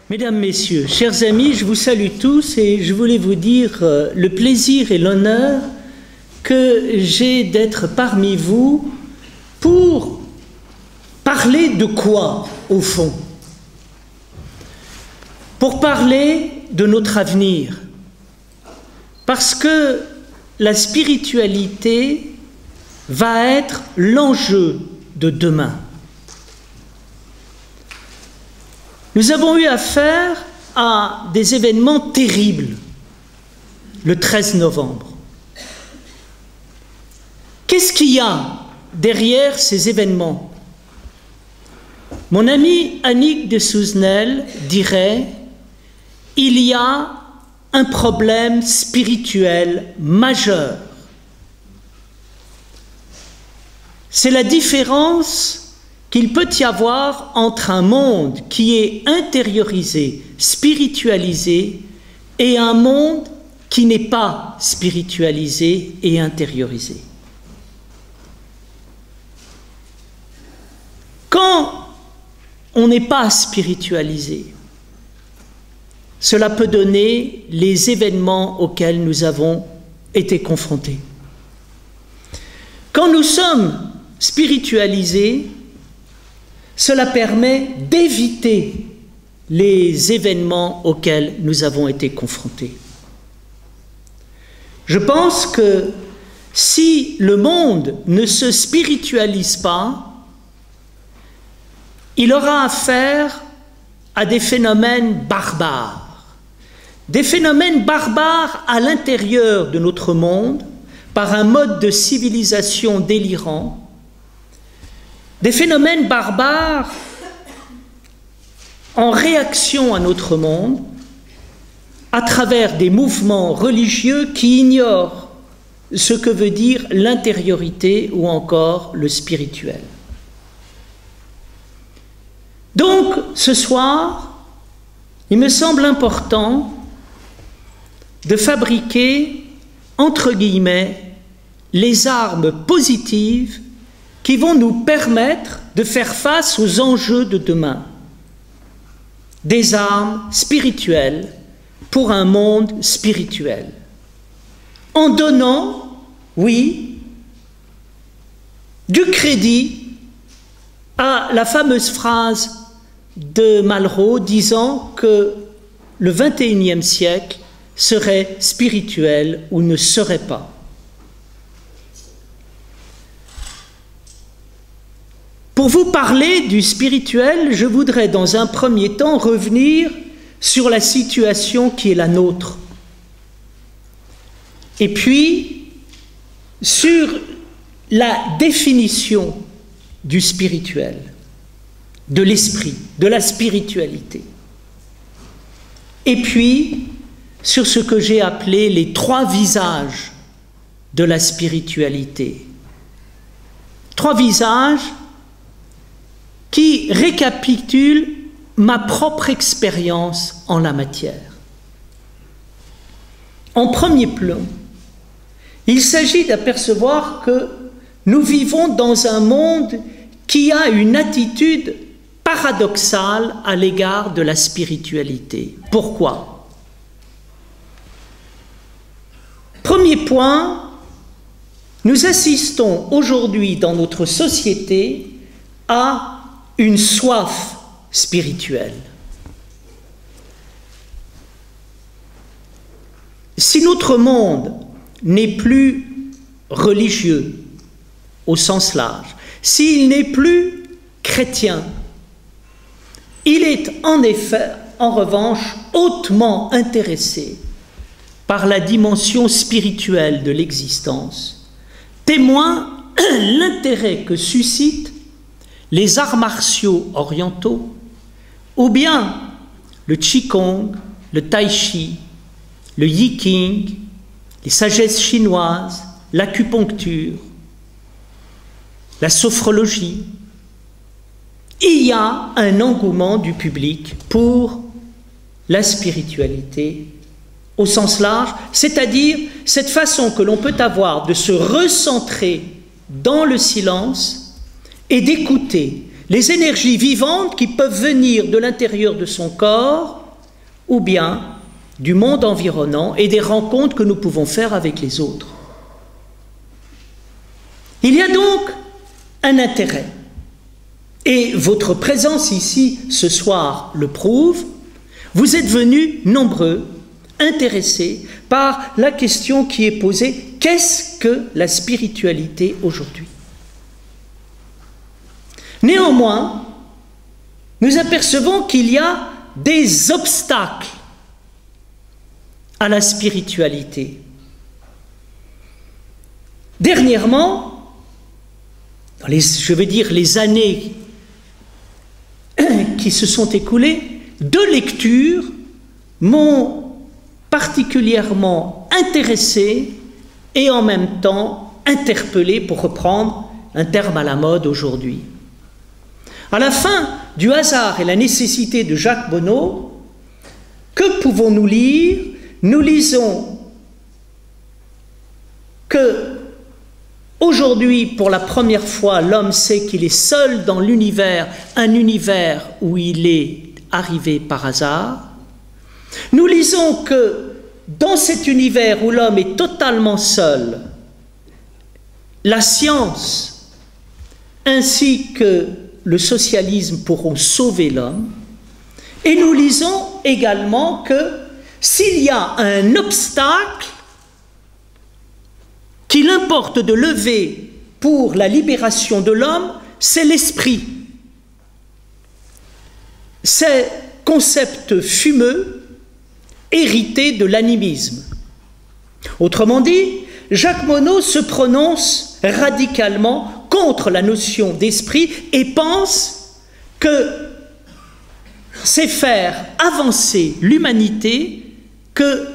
Mesdames, Messieurs, chers amis, je vous salue tous et je voulais vous dire le plaisir et l'honneur que j'ai d'être parmi vous pour parler de quoi, au fond? Pour parler de notre avenir. Parce que la spiritualité va être l'enjeu de demain. Nous avons eu affaire à des événements terribles le 13 novembre. Qu'est-ce qu'il y a derrière ces événements? Mon ami Annick de Souzenel dirait: il y a un problème spirituel majeur. C'est la différence qu'il peut y avoir entre un monde qui est intériorisé, spiritualisé, et un monde qui n'est pas spiritualisé et intériorisé. Quand on n'est pas spiritualisé, cela peut donner les événements auxquels nous avons été confrontés. Quand nous sommes spiritualisés, cela permet d'éviter les événements auxquels nous avons été confrontés. Je pense que si le monde ne se spiritualise pas, il aura affaire à des phénomènes barbares. Des phénomènes barbares à l'intérieur de notre monde, par un mode de civilisation délirant. Des phénomènes barbares en réaction à notre monde, à travers des mouvements religieux qui ignorent ce que veut dire l'intériorité ou encore le spirituel. Donc, ce soir, il me semble important de fabriquer, entre guillemets, les armes positives qui vont nous permettre de faire face aux enjeux de demain. Des armes spirituelles pour un monde spirituel. En donnant, oui, du crédit à la fameuse phrase de Malraux disant que le XXIe siècle serait spirituel ou ne serait pas. Pour vous parler du spirituel, je voudrais dans un premier temps revenir sur la situation qui est la nôtre. Et puis, sur la définition du spirituel, de l'esprit, de la spiritualité. Et puis, sur ce que j'ai appelé les trois visages de la spiritualité. Trois visages qui récapitule ma propre expérience en la matière. En premier plan, il s'agit d'apercevoir que nous vivons dans un monde qui a une attitude paradoxale à l'égard de la spiritualité. Pourquoi? Premier point, nous assistons aujourd'hui dans notre société à une soif spirituelle. Si notre monde n'est plus religieux au sens large, s'il n'est plus chrétien, il est en effet, en revanche, hautement intéressé par la dimension spirituelle de l'existence, témoin l'intérêt que suscite les arts martiaux orientaux, ou bien le Qigong, le Tai Chi, le Yiking, les sagesses chinoises, l'acupuncture, la sophrologie. Il y a un engouement du public pour la spiritualité au sens large, c'est-à-dire cette façon que l'on peut avoir de se recentrer dans le silence et d'écouter les énergies vivantes qui peuvent venir de l'intérieur de son corps ou bien du monde environnant et des rencontres que nous pouvons faire avec les autres. Il y a donc un intérêt. Et votre présence ici ce soir le prouve. Vous êtes venus nombreux, intéressés par la question qui est posée: qu'est-ce que la spiritualité aujourd'hui? Néanmoins, nous apercevons qu'il y a des obstacles à la spiritualité. Dernièrement, dans les années qui se sont écoulées, 2 lectures m'ont particulièrement intéressé et en même temps interpellé, pour reprendre un terme à la mode aujourd'hui. À la fin du hasard et la nécessité de Jacques Monod, que pouvons-nous lire? Nous lisons que aujourd'hui, pour la première fois, l'homme sait qu'il est seul dans l'univers, un univers où il est arrivé par hasard. Nous lisons que dans cet univers où l'homme est totalement seul, la science ainsi que le socialisme pourront sauver l'homme. Et nous lisons également que s'il y a un obstacle qu'il importe de lever pour la libération de l'homme, c'est l'esprit. Ces concepts fumeux hérités de l'animisme. Autrement dit, Jacques Monod se prononce radicalement contre la notion d'esprit et pense que c'est faire avancer l'humanité que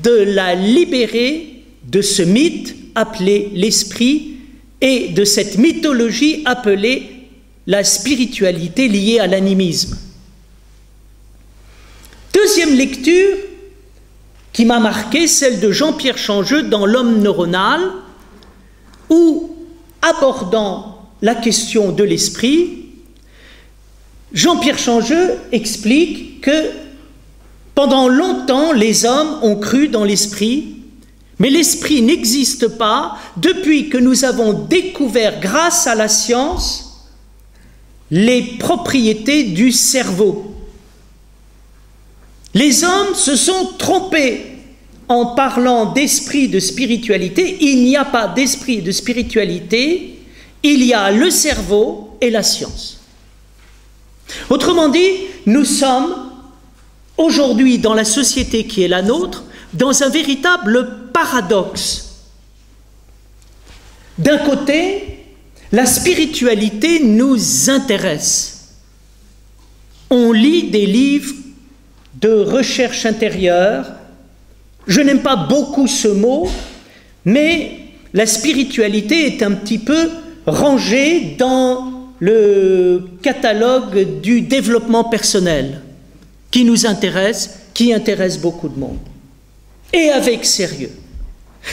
de la libérer de ce mythe appelé l'esprit et de cette mythologie appelée la spiritualité liée à l'animisme. Deuxième lecture qui m'a marqué, celle de Jean-Pierre Changeux dans L'homme neuronal, où, abordant la question de l'esprit, Jean-Pierre Changeux explique que pendant longtemps, les hommes ont cru dans l'esprit, mais l'esprit n'existe pas depuis que nous avons découvert, grâce à la science, les propriétés du cerveau. Les hommes se sont trompés en parlant d'esprit, de spiritualité. Il n'y a pas d'esprit et de spiritualité, il y a le cerveau et la science. Autrement dit, nous sommes aujourd'hui dans la société qui est la nôtre, dans un véritable paradoxe. D'un côté, la spiritualité nous intéresse. On lit des livres de recherche intérieure. Je n'aime pas beaucoup ce mot, mais la spiritualité est un petit peu rangée dans le catalogue du développement personnel qui nous intéresse, qui intéresse beaucoup de monde. Et avec sérieux.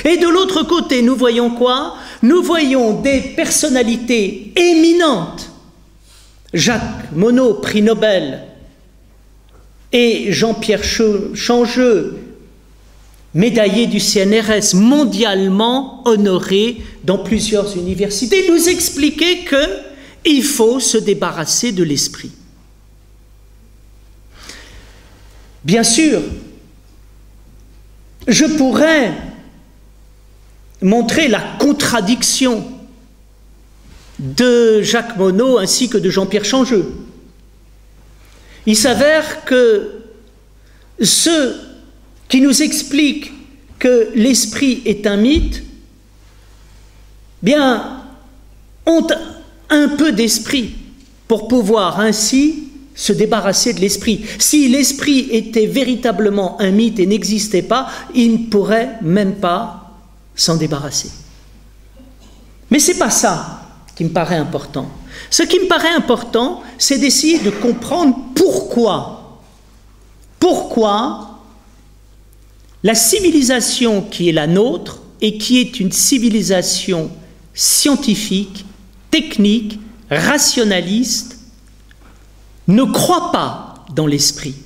Et de l'autre côté, nous voyons quoi? Nous voyons des personnalités éminentes. Jacques Monod, prix Nobel, et Jean-Pierre Changeux, médaillé du CNRS, mondialement honoré dans plusieurs universités, nous expliquer qu'il faut se débarrasser de l'esprit. Bien sûr, je pourrais montrer la contradiction de Jacques Monod ainsi que de Jean-Pierre Changeux. Il s'avère que ceux qui nous expliquent que l'esprit est un mythe, bien, ont un peu d'esprit pour pouvoir ainsi se débarrasser de l'esprit. Si l'esprit était véritablement un mythe et n'existait pas, il ne pourrait même pas s'en débarrasser. Mais ce n'est pas ça qui me paraît important. Ce qui me paraît important, c'est d'essayer de comprendre pourquoi la civilisation qui est la nôtre et qui est une civilisation scientifique, technique, rationaliste, ne croit pas dans l'esprit.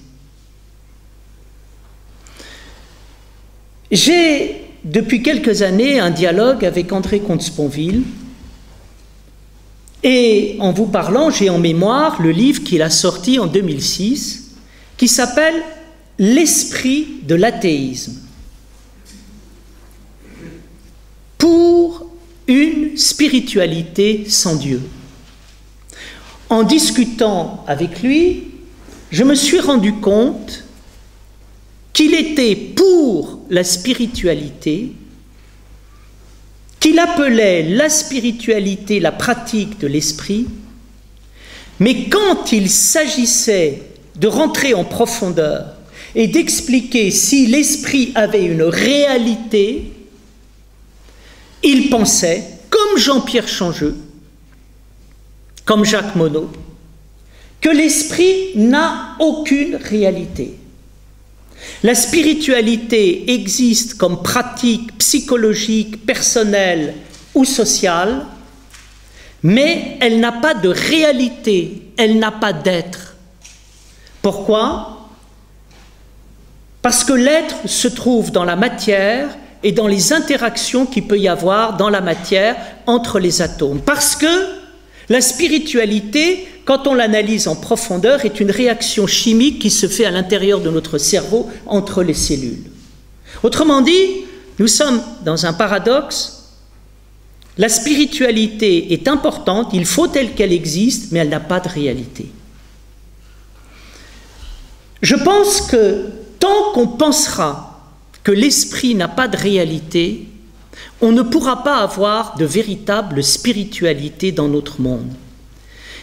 J'ai, depuis quelques années, un dialogue avec André Comte-Sponville, et en vous parlant, j'ai en mémoire le livre qu'il a sorti en 2006, qui s'appelle « L'esprit de l'athéisme ». Pour une spiritualité sans Dieu. En discutant avec lui, je me suis rendu compte qu'il était pour la spiritualité, qu'il appelait la spiritualité la pratique de l'esprit, mais quand il s'agissait de rentrer en profondeur et d'expliquer si l'esprit avait une réalité, il pensait, comme Jean-Pierre Changeux, comme Jacques Monod, que l'esprit n'a aucune réalité. La spiritualité existe comme pratique psychologique, personnelle ou sociale, mais elle n'a pas de réalité, elle n'a pas d'être. Pourquoi? Parce que l'être se trouve dans la matière et dans les interactions qu'il peut y avoir dans la matière entre les atomes. Parce que la spiritualité, quand on l'analyse en profondeur, est une réaction chimique qui se fait à l'intérieur de notre cerveau entre les cellules. Autrement dit, nous sommes dans un paradoxe. La spiritualité est importante, il faut telle qu'elle existe, mais elle n'a pas de réalité. Je pense que tant qu'on pensera que l'esprit n'a pas de réalité, on ne pourra pas avoir de véritable spiritualité dans notre monde.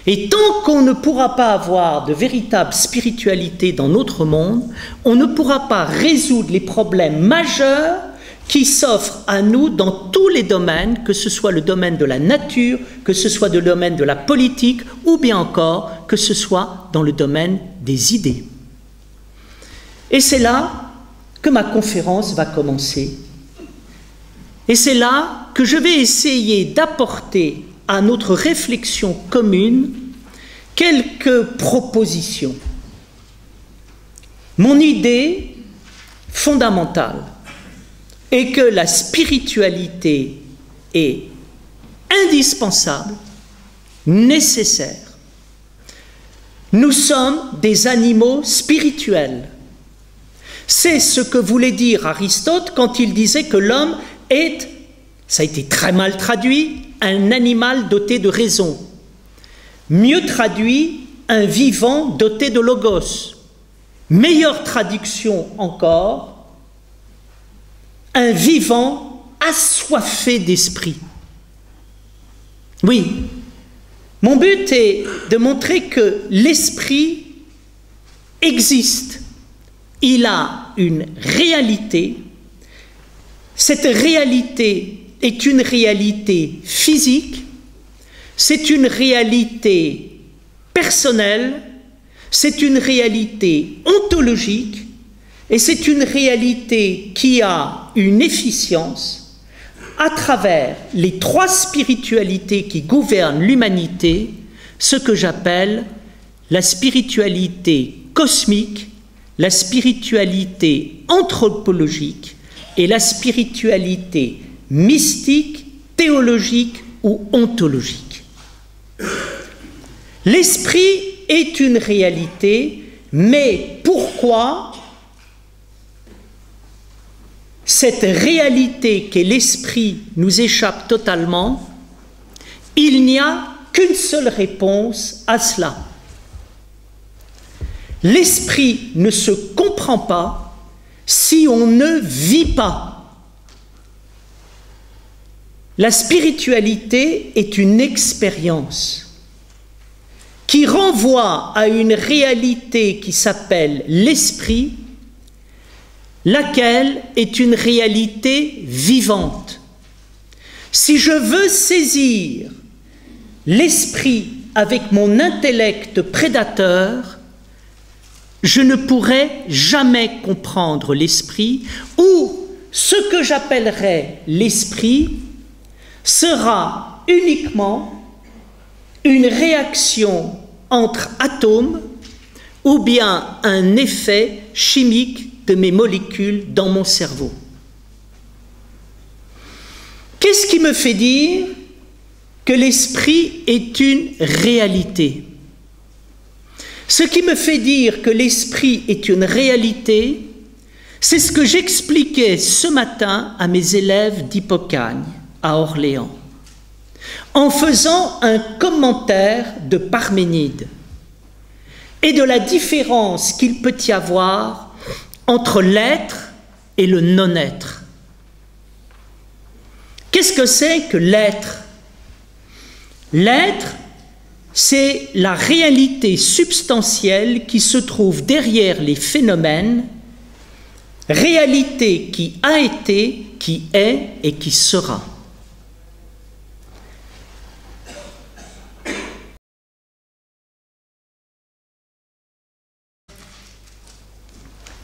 Et tant qu'on ne pourra pas avoir de véritable spiritualité dans notre monde, on ne pourra pas résoudre les problèmes majeurs qui s'offrent à nous dans tous les domaines, que ce soit le domaine de la nature, que ce soit le domaine de la politique, ou bien encore que ce soit dans le domaine des idées. Et c'est là que ma conférence va commencer. Et c'est là que je vais essayer d'apporter à notre réflexion commune quelques propositions. Mon idée fondamentale est que la spiritualité est indispensable, nécessaire. Nous sommes des animaux spirituels. C'est ce que voulait dire Aristote quand il disait que l'homme est, ça a été très mal traduit, un animal doté de raison. Mieux traduit, un vivant doté de logos. Meilleure traduction encore, un vivant assoiffé d'esprit. Oui, mon but est de montrer que l'esprit existe. Il a une réalité. Cette réalité est une réalité physique, c'est une réalité personnelle, c'est une réalité ontologique et c'est une réalité qui a une efficience à travers les trois spiritualités qui gouvernent l'humanité, ce que j'appelle la spiritualité cosmique, la spiritualité anthropologique et la spiritualité mystique, théologique ou ontologique. L'esprit est une réalité, mais pourquoi cette réalité qu'est l'esprit nous échappe totalement? Il n'y a qu'une seule réponse à cela. L'esprit ne se comprend pas si on ne vit pas. La spiritualité est une expérience qui renvoie à une réalité qui s'appelle l'esprit, laquelle est une réalité vivante. Si je veux saisir l'esprit avec mon intellect prédateur, je ne pourrai jamais comprendre l'esprit, ou ce que j'appellerais l'esprit sera uniquement une réaction entre atomes ou bien un effet chimique de mes molécules dans mon cerveau. Qu'est-ce qui me fait dire que l'esprit est une réalité? Ce qui me fait dire que l'esprit est une réalité, c'est ce que j'expliquais ce matin à mes élèves d'Hippocagne, à Orléans, en faisant un commentaire de Parménide et de la différence qu'il peut y avoir entre l'être et le non-être. Qu'est-ce que c'est que l'être? L'être, c'est la réalité substantielle qui se trouve derrière les phénomènes, réalité qui a été, qui est et qui sera.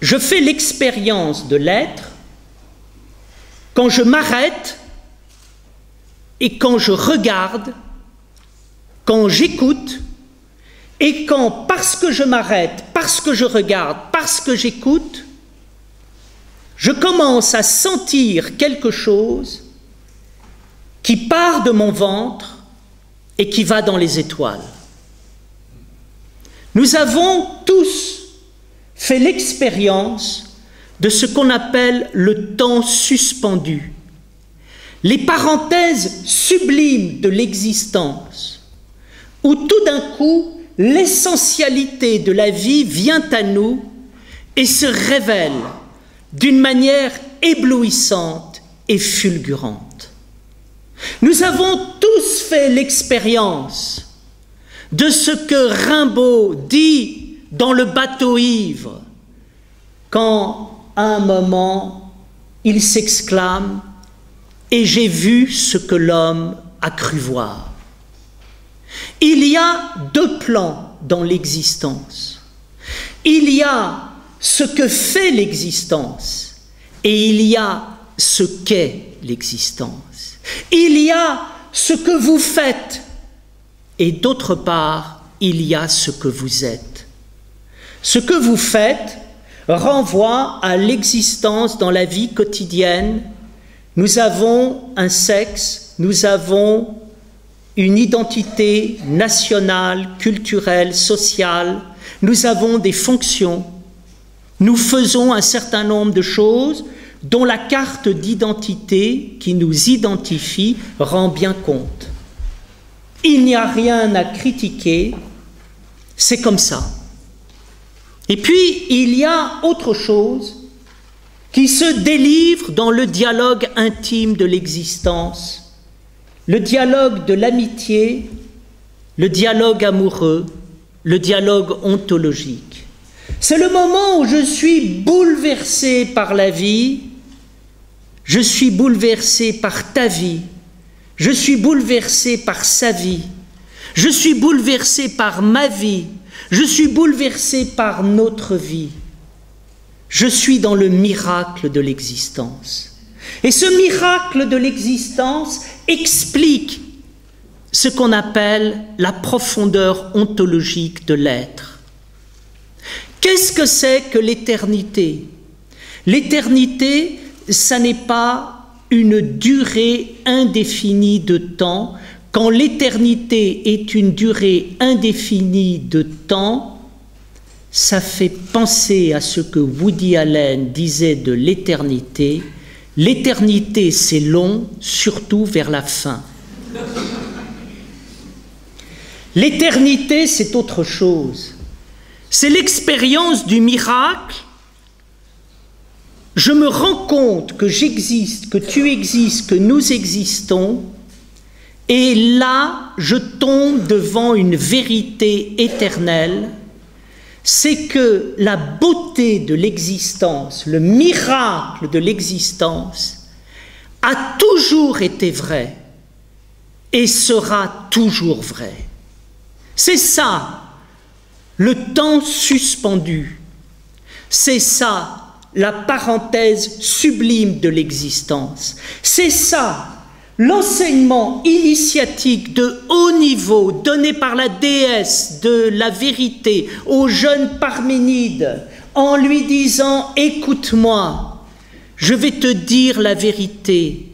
Je fais l'expérience de l'être quand je m'arrête et quand je regarde, quand j'écoute, et quand, parce que je m'arrête, parce que je regarde, parce que j'écoute, je commence à sentir quelque chose qui part de mon ventre et qui va dans les étoiles. Nous avons tous fait l'expérience de ce qu'on appelle le temps suspendu, les parenthèses sublimes de l'existence, où tout d'un coup, l'essentialité de la vie vient à nous et se révèle d'une manière éblouissante et fulgurante. Nous avons tous fait l'expérience de ce que Rimbaud dit dans Le bateau ivre, quand à un moment il s'exclame « Et j'ai vu ce que l'homme a cru voir ». Il y a deux plans dans l'existence. Il y a ce que fait l'existence et il y a ce qu'est l'existence. Il y a ce que vous faites et d'autre part, il y a ce que vous êtes. Ce que vous faites renvoie à l'existence dans la vie quotidienne. Nous avons un sexe, nous avons une identité nationale, culturelle, sociale, nous avons des fonctions, nous faisons un certain nombre de choses dont la carte d'identité qui nous identifie rend bien compte. Il n'y a rien à critiquer, c'est comme ça. Et puis, il y a autre chose qui se délivre dans le dialogue intime de l'existence, le dialogue de l'amitié, le dialogue amoureux, le dialogue ontologique. C'est le moment où je suis bouleversé par la vie, je suis bouleversé par ta vie, je suis bouleversé par sa vie, je suis bouleversé par ma vie, je suis bouleversé par notre vie. Je suis dans le miracle de l'existence. Et ce miracle de l'existence explique ce qu'on appelle la profondeur ontologique de l'être. Qu'est-ce que c'est que l'éternité? L'éternité, ça n'est pas une durée indéfinie de temps. Quand l'éternité est une durée indéfinie de temps, ça fait penser à ce que Woody Allen disait de l'éternité. L'éternité, c'est long, surtout vers la fin. L'éternité, c'est autre chose. C'est l'expérience du miracle. Je me rends compte que j'existe, que tu existes, que nous existons. Et là, je tombe devant une vérité éternelle, c'est que la beauté de l'existence, le miracle de l'existence, a toujours été vrai et sera toujours vrai. C'est ça, le temps suspendu. C'est ça, la parenthèse sublime de l'existence. C'est ça, l'enseignement initiatique de haut niveau donné par la déesse de la vérité au jeune Parménide en lui disant « Écoute-moi, je vais te dire la vérité.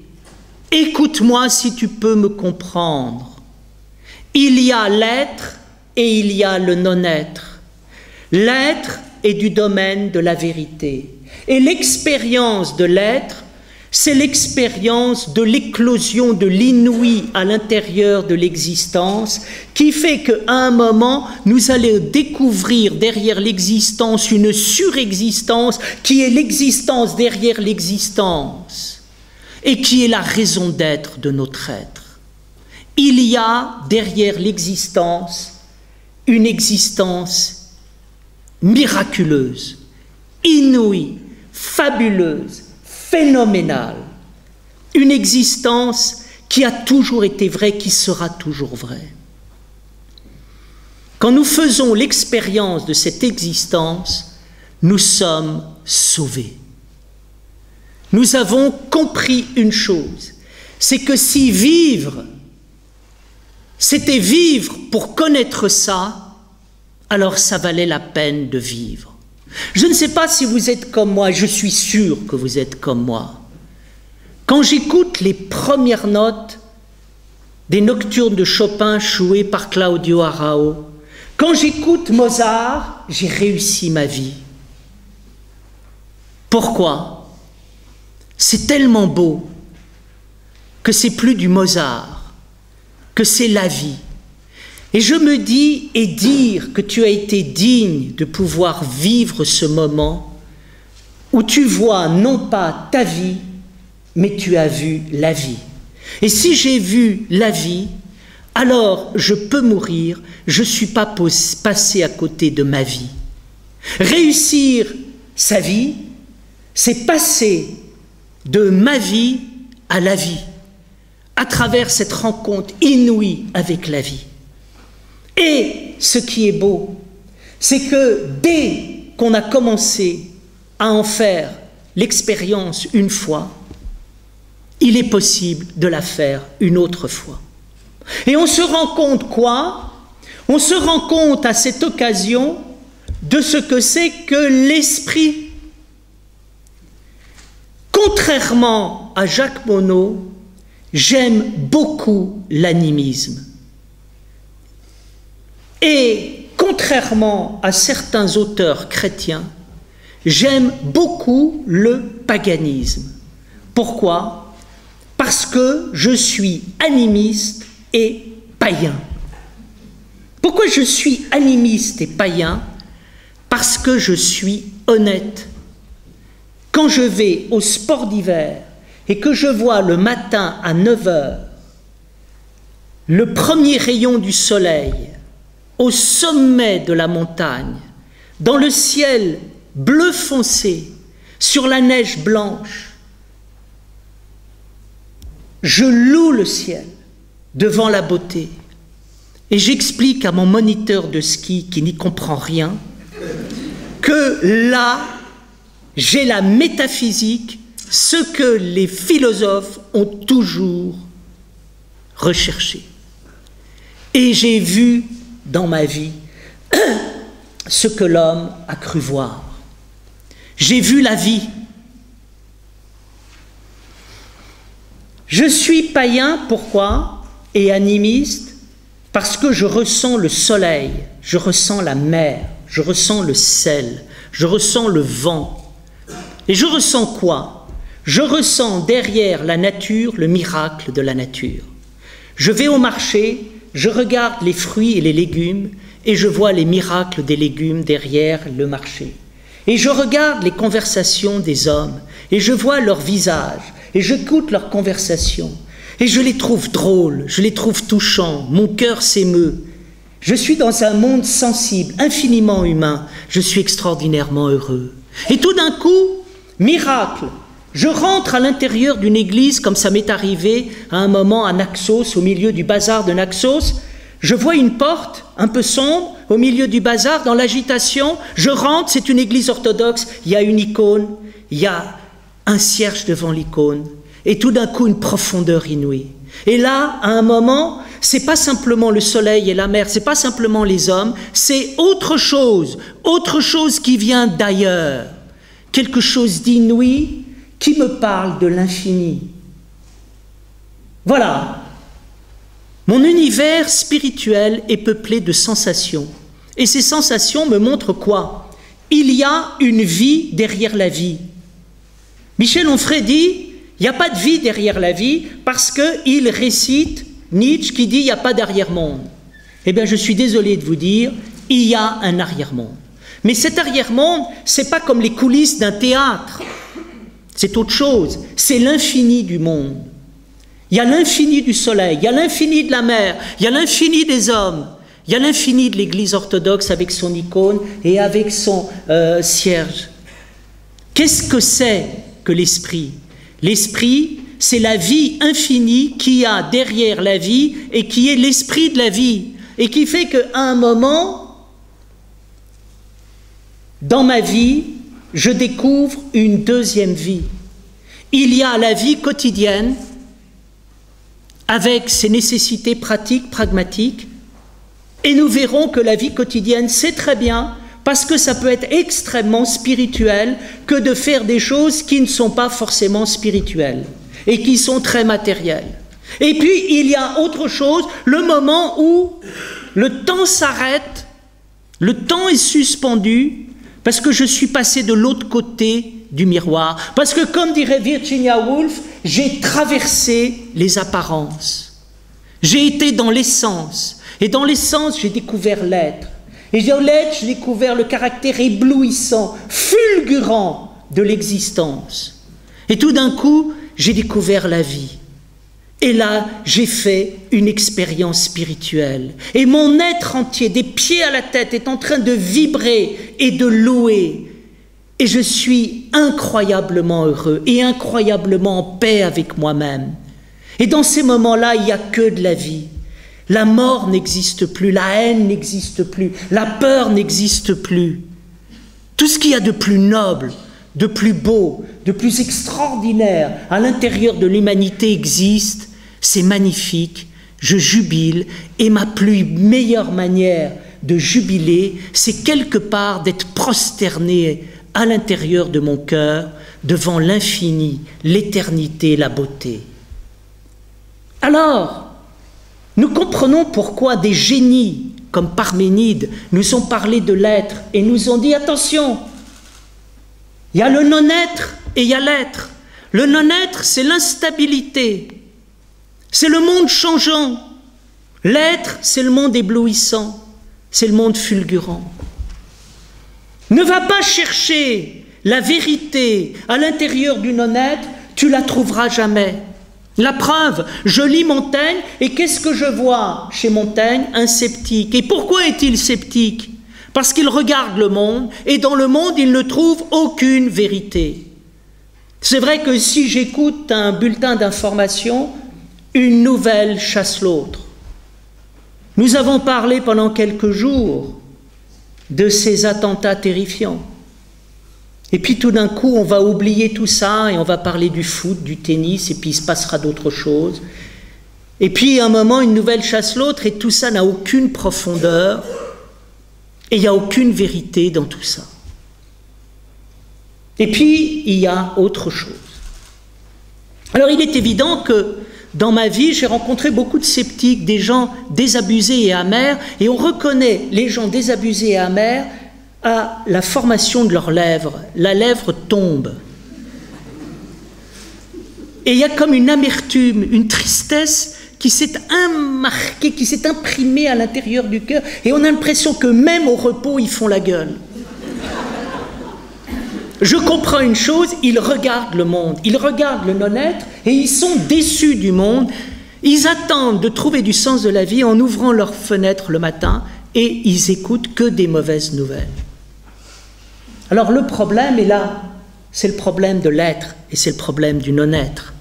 Écoute-moi si tu peux me comprendre. Il y a l'être et il y a le non-être. L'être est du domaine de la vérité. Et l'expérience de l'être, c'est l'expérience de l'éclosion de l'inouï à l'intérieur de l'existence qui fait qu'à un moment, nous allons découvrir derrière l'existence une surexistence qui est l'existence derrière l'existence et qui est la raison d'être de notre être. Il y a derrière l'existence une existence miraculeuse, inouïe, fabuleuse, phénoménale, une existence qui a toujours été vraie, qui sera toujours vraie. Quand nous faisons l'expérience de cette existence, nous sommes sauvés. Nous avons compris une chose, c'est que si vivre, c'était vivre pour connaître ça, alors ça valait la peine de vivre. Je ne sais pas si vous êtes comme moi, je suis sûr que vous êtes comme moi. Quand j'écoute les premières notes des nocturnes de Chopin jouées par Claudio Arrau, quand j'écoute Mozart, j'ai réussi ma vie. Pourquoi? C'est tellement beau que c'est plus du Mozart, que c'est la vie. Et je me dis, et dire que tu as été digne de pouvoir vivre ce moment où tu vois non pas ta vie, mais tu as vu la vie. Et si j'ai vu la vie, alors je peux mourir, je ne suis pas passé à côté de ma vie. Réussir sa vie, c'est passer de ma vie à la vie, à travers cette rencontre inouïe avec la vie. Et ce qui est beau, c'est que dès qu'on a commencé à en faire l'expérience une fois, il est possible de la faire une autre fois. Et on se rend compte quoi? On se rend compte à cette occasion de ce que c'est que l'esprit. Contrairement à Jacques Monod, j'aime beaucoup l'animisme. Et contrairement à certains auteurs chrétiens, j'aime beaucoup le paganisme. Pourquoi? Parce que je suis animiste et païen. Pourquoi je suis animiste et païen? Parce que je suis honnête. Quand je vais au sport d'hiver et que je vois le matin à 9 h le premier rayon du soleil au sommet de la montagne, dans le ciel bleu foncé, sur la neige blanche, je loue le ciel devant la beauté. Et j'explique à mon moniteur de ski qui n'y comprend rien que là, j'ai la métaphysique, ce que les philosophes ont toujours recherché. Et j'ai vu dans ma vie ce que l'homme a cru voir. J'ai vu la vie. Je suis païen, pourquoi? Et animiste, parce que je ressens le soleil, je ressens la mer, je ressens le sel, je ressens le vent. Et je ressens quoi? Je ressens derrière la nature le miracle de la nature. Je vais au marché, je regarde les fruits et les légumes et je vois les miracles des légumes derrière le marché. Et je regarde les conversations des hommes et je vois leurs visages et j'écoute leurs conversations et je les trouve drôles, je les trouve touchants, mon cœur s'émeut. Je suis dans un monde sensible, infiniment humain, je suis extraordinairement heureux. Et tout d'un coup, miracle, je rentre à l'intérieur d'une église, comme ça m'est arrivé à un moment à Naxos, au milieu du bazar de Naxos. Je vois une porte un peu sombre au milieu du bazar, dans l'agitation. Je rentre, c'est une église orthodoxe, il y a une icône, il y a un cierge devant l'icône. Et tout d'un coup, une profondeur inouïe. Et là, à un moment, c'est pas simplement le soleil et la mer, c'est pas simplement les hommes, c'est autre chose qui vient d'ailleurs. Quelque chose d'inouï qui me parle de l'infini. Voilà. Mon univers spirituel est peuplé de sensations. Et ces sensations me montrent quoi? Il y a une vie derrière la vie. Michel Onfray dit, il n'y a pas de vie derrière la vie parce qu'il récite Nietzsche qui dit, il n'y a pas d'arrière-monde. Eh bien, je suis désolé de vous dire, il y a un arrière-monde. Mais cet arrière-monde, ce n'est pas comme les coulisses d'un théâtre. C'est autre chose. C'est l'infini du monde. Il y a l'infini du soleil, il y a l'infini de la mer, il y a l'infini des hommes, il y a l'infini de l'Église orthodoxe avec son icône et avec son cierge. Qu'est-ce que c'est que l'esprit? L'esprit, c'est la vie infinie qui a derrière la vie et qui est l'esprit de la vie et qui fait qu'à un moment, dans ma vie, je découvre une deuxième vie. Il y a la vie quotidienne avec ses nécessités pratiques, pragmatiques, et nous verrons que la vie quotidienne, c'est très bien, parce que ça peut être extrêmement spirituel que de faire des choses qui ne sont pas forcément spirituelles, et qui sont très matérielles. Et puis, il y a autre chose, le moment où le temps s'arrête, le temps est suspendu, parce que je suis passé de l'autre côté du miroir. Parce que, comme dirait Virginia Woolf, j'ai traversé les apparences. J'ai été dans l'essence. Et dans l'essence, j'ai découvert l'être. Et dans l'être, j'ai découvert le caractère éblouissant, fulgurant de l'existence. Et tout d'un coup, j'ai découvert la vie. Et là, j'ai fait une expérience spirituelle. Et mon être entier, des pieds à la tête, est en train de vibrer et de louer. Et je suis incroyablement heureux et incroyablement en paix avec moi-même. Et dans ces moments-là, il n'y a que de la vie. La mort n'existe plus, la haine n'existe plus, la peur n'existe plus. Tout ce qu'il y a de plus noble, de plus beau, de plus extraordinaire à l'intérieur de l'humanité existe, c'est magnifique, je jubile, et ma plus meilleure manière de jubiler, c'est quelque part d'être prosterné à l'intérieur de mon cœur, devant l'infini, l'éternité, la beauté. Alors, nous comprenons pourquoi des génies comme Parménide nous ont parlé de l'être et nous ont dit, attention, il y a le non-être et il y a l'être. Le non-être, c'est l'instabilité, c'est le monde changeant. L'être, c'est le monde éblouissant, c'est le monde fulgurant. Ne va pas chercher la vérité à l'intérieur du non-être, tu la trouveras jamais. La preuve, je lis Montaigne et qu'est-ce que je vois chez Montaigne? Un sceptique. Et pourquoi est-il sceptique? Parce qu'il regarde le monde et dans le monde, il ne trouve aucune vérité. C'est vrai que si j'écoute un bulletin d'information, une nouvelle chasse l'autre. Nous avons parlé pendant quelques jours de ces attentats terrifiants. Et puis tout d'un coup, on va oublier tout ça et on va parler du foot, du tennis, et puis il se passera d'autres choses. Et puis à un moment, une nouvelle chasse l'autre, et tout ça n'a aucune profondeur, et il n'y a aucune vérité dans tout ça. Et puis, il y a autre chose. Alors il est évident que dans ma vie, j'ai rencontré beaucoup de sceptiques, des gens désabusés et amers, et on reconnaît les gens désabusés et amers à la formation de leurs lèvres. La lèvre tombe. Et il y a comme une amertume, une tristesse qui s'est marquée, qui s'est imprimée à l'intérieur du cœur, et on a l'impression que même au repos, ils font la gueule. Je comprends une chose, ils regardent le monde, ils regardent le non-être et ils sont déçus du monde. Ils attendent de trouver du sens de la vie en ouvrant leurs fenêtres le matin et ils écoutent que des mauvaises nouvelles. Alors le problème est là, c'est le problème de l'être et c'est le problème du non-être.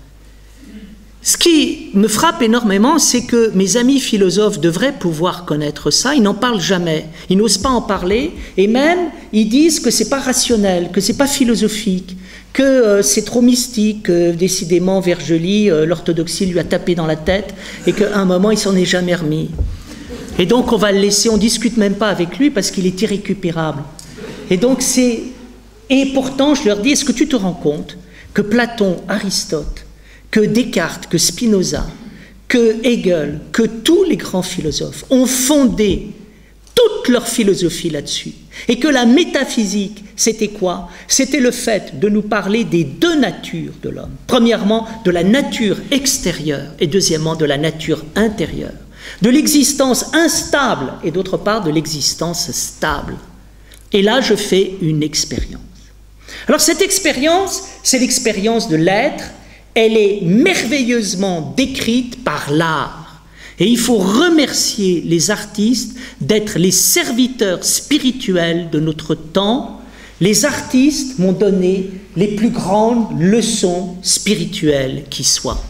Ce qui me frappe énormément, c'est que mes amis philosophes devraient pouvoir connaître ça, ils n'en parlent jamais, ils n'osent pas en parler, et même ils disent que c'est pas rationnel, que c'est pas philosophique, que c'est trop mystique, que décidément Vergely, l'orthodoxie lui a tapé dans la tête, et qu'à un moment il s'en est jamais remis. Et donc on va le laisser, on discute même pas avec lui parce qu'il est irrécupérable. Et donc et pourtant je leur dis, est-ce que tu te rends compte que Platon, Aristote, que Descartes, que Spinoza, que Hegel, que tous les grands philosophes ont fondé toute leur philosophie là-dessus. Et que la métaphysique, c'était quoi? C'était le fait de nous parler des deux natures de l'homme. Premièrement, de la nature extérieure et deuxièmement, de la nature intérieure. De l'existence instable et d'autre part, de l'existence stable. Et là, je fais une expérience. Alors cette expérience, c'est l'expérience de l'être. Elle est merveilleusement décrite par l'art. Et il faut remercier les artistes d'être les serviteurs spirituels de notre temps. Les artistes m'ont donné les plus grandes leçons spirituelles qui soient.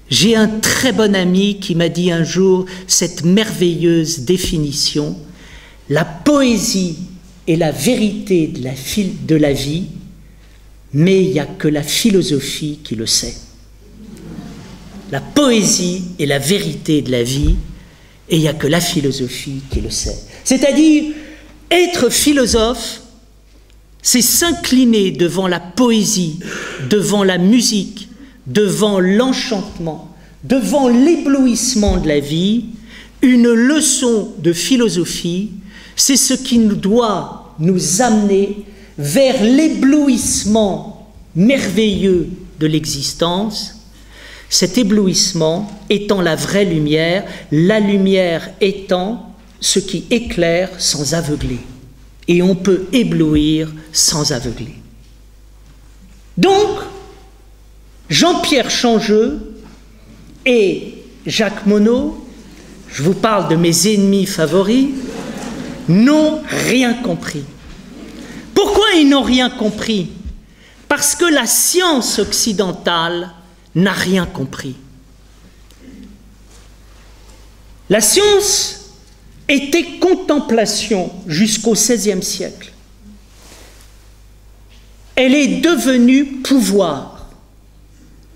J'ai un très bon ami qui m'a dit un jour cette merveilleuse définition: la poésie est la vérité de la vie, mais il n'y a que la philosophie qui le sait. La poésie est la vérité de la vie, et il n'y a que la philosophie qui le sait. C'est-à-dire, être philosophe, c'est s'incliner devant la poésie, devant la musique, devant l'enchantement, devant l'éblouissement de la vie. Une leçon de philosophie, c'est ce qui nous doit nous amener vers l'éblouissement merveilleux de l'existence. Cet éblouissement étant la vraie lumière, la lumière étant ce qui éclaire sans aveugler. Et on peut éblouir sans aveugler. Donc, Jean-Pierre Changeux et Jacques Monod, je vous parle de mes ennemis favoris, n'ont rien compris. Pourquoi ils n'ont rien compris? Parce que la science occidentale n'a rien compris. La science était contemplation jusqu'au XVIe siècle. Elle est devenue pouvoir.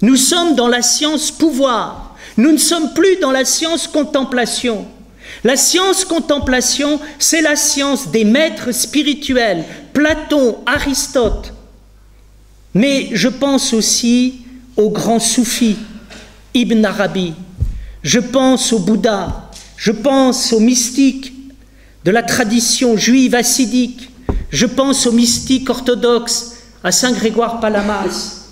Nous sommes dans la science pouvoir. Nous ne sommes plus dans la science contemplation. La science contemplation, c'est la science des maîtres spirituels, Platon, Aristote. Mais je pense aussi aux grands soufis, Ibn Arabi, je pense au Bouddha, je pense aux mystiques de la tradition juive hassidique, je pense aux mystiques orthodoxes, à Saint Grégoire Palamas,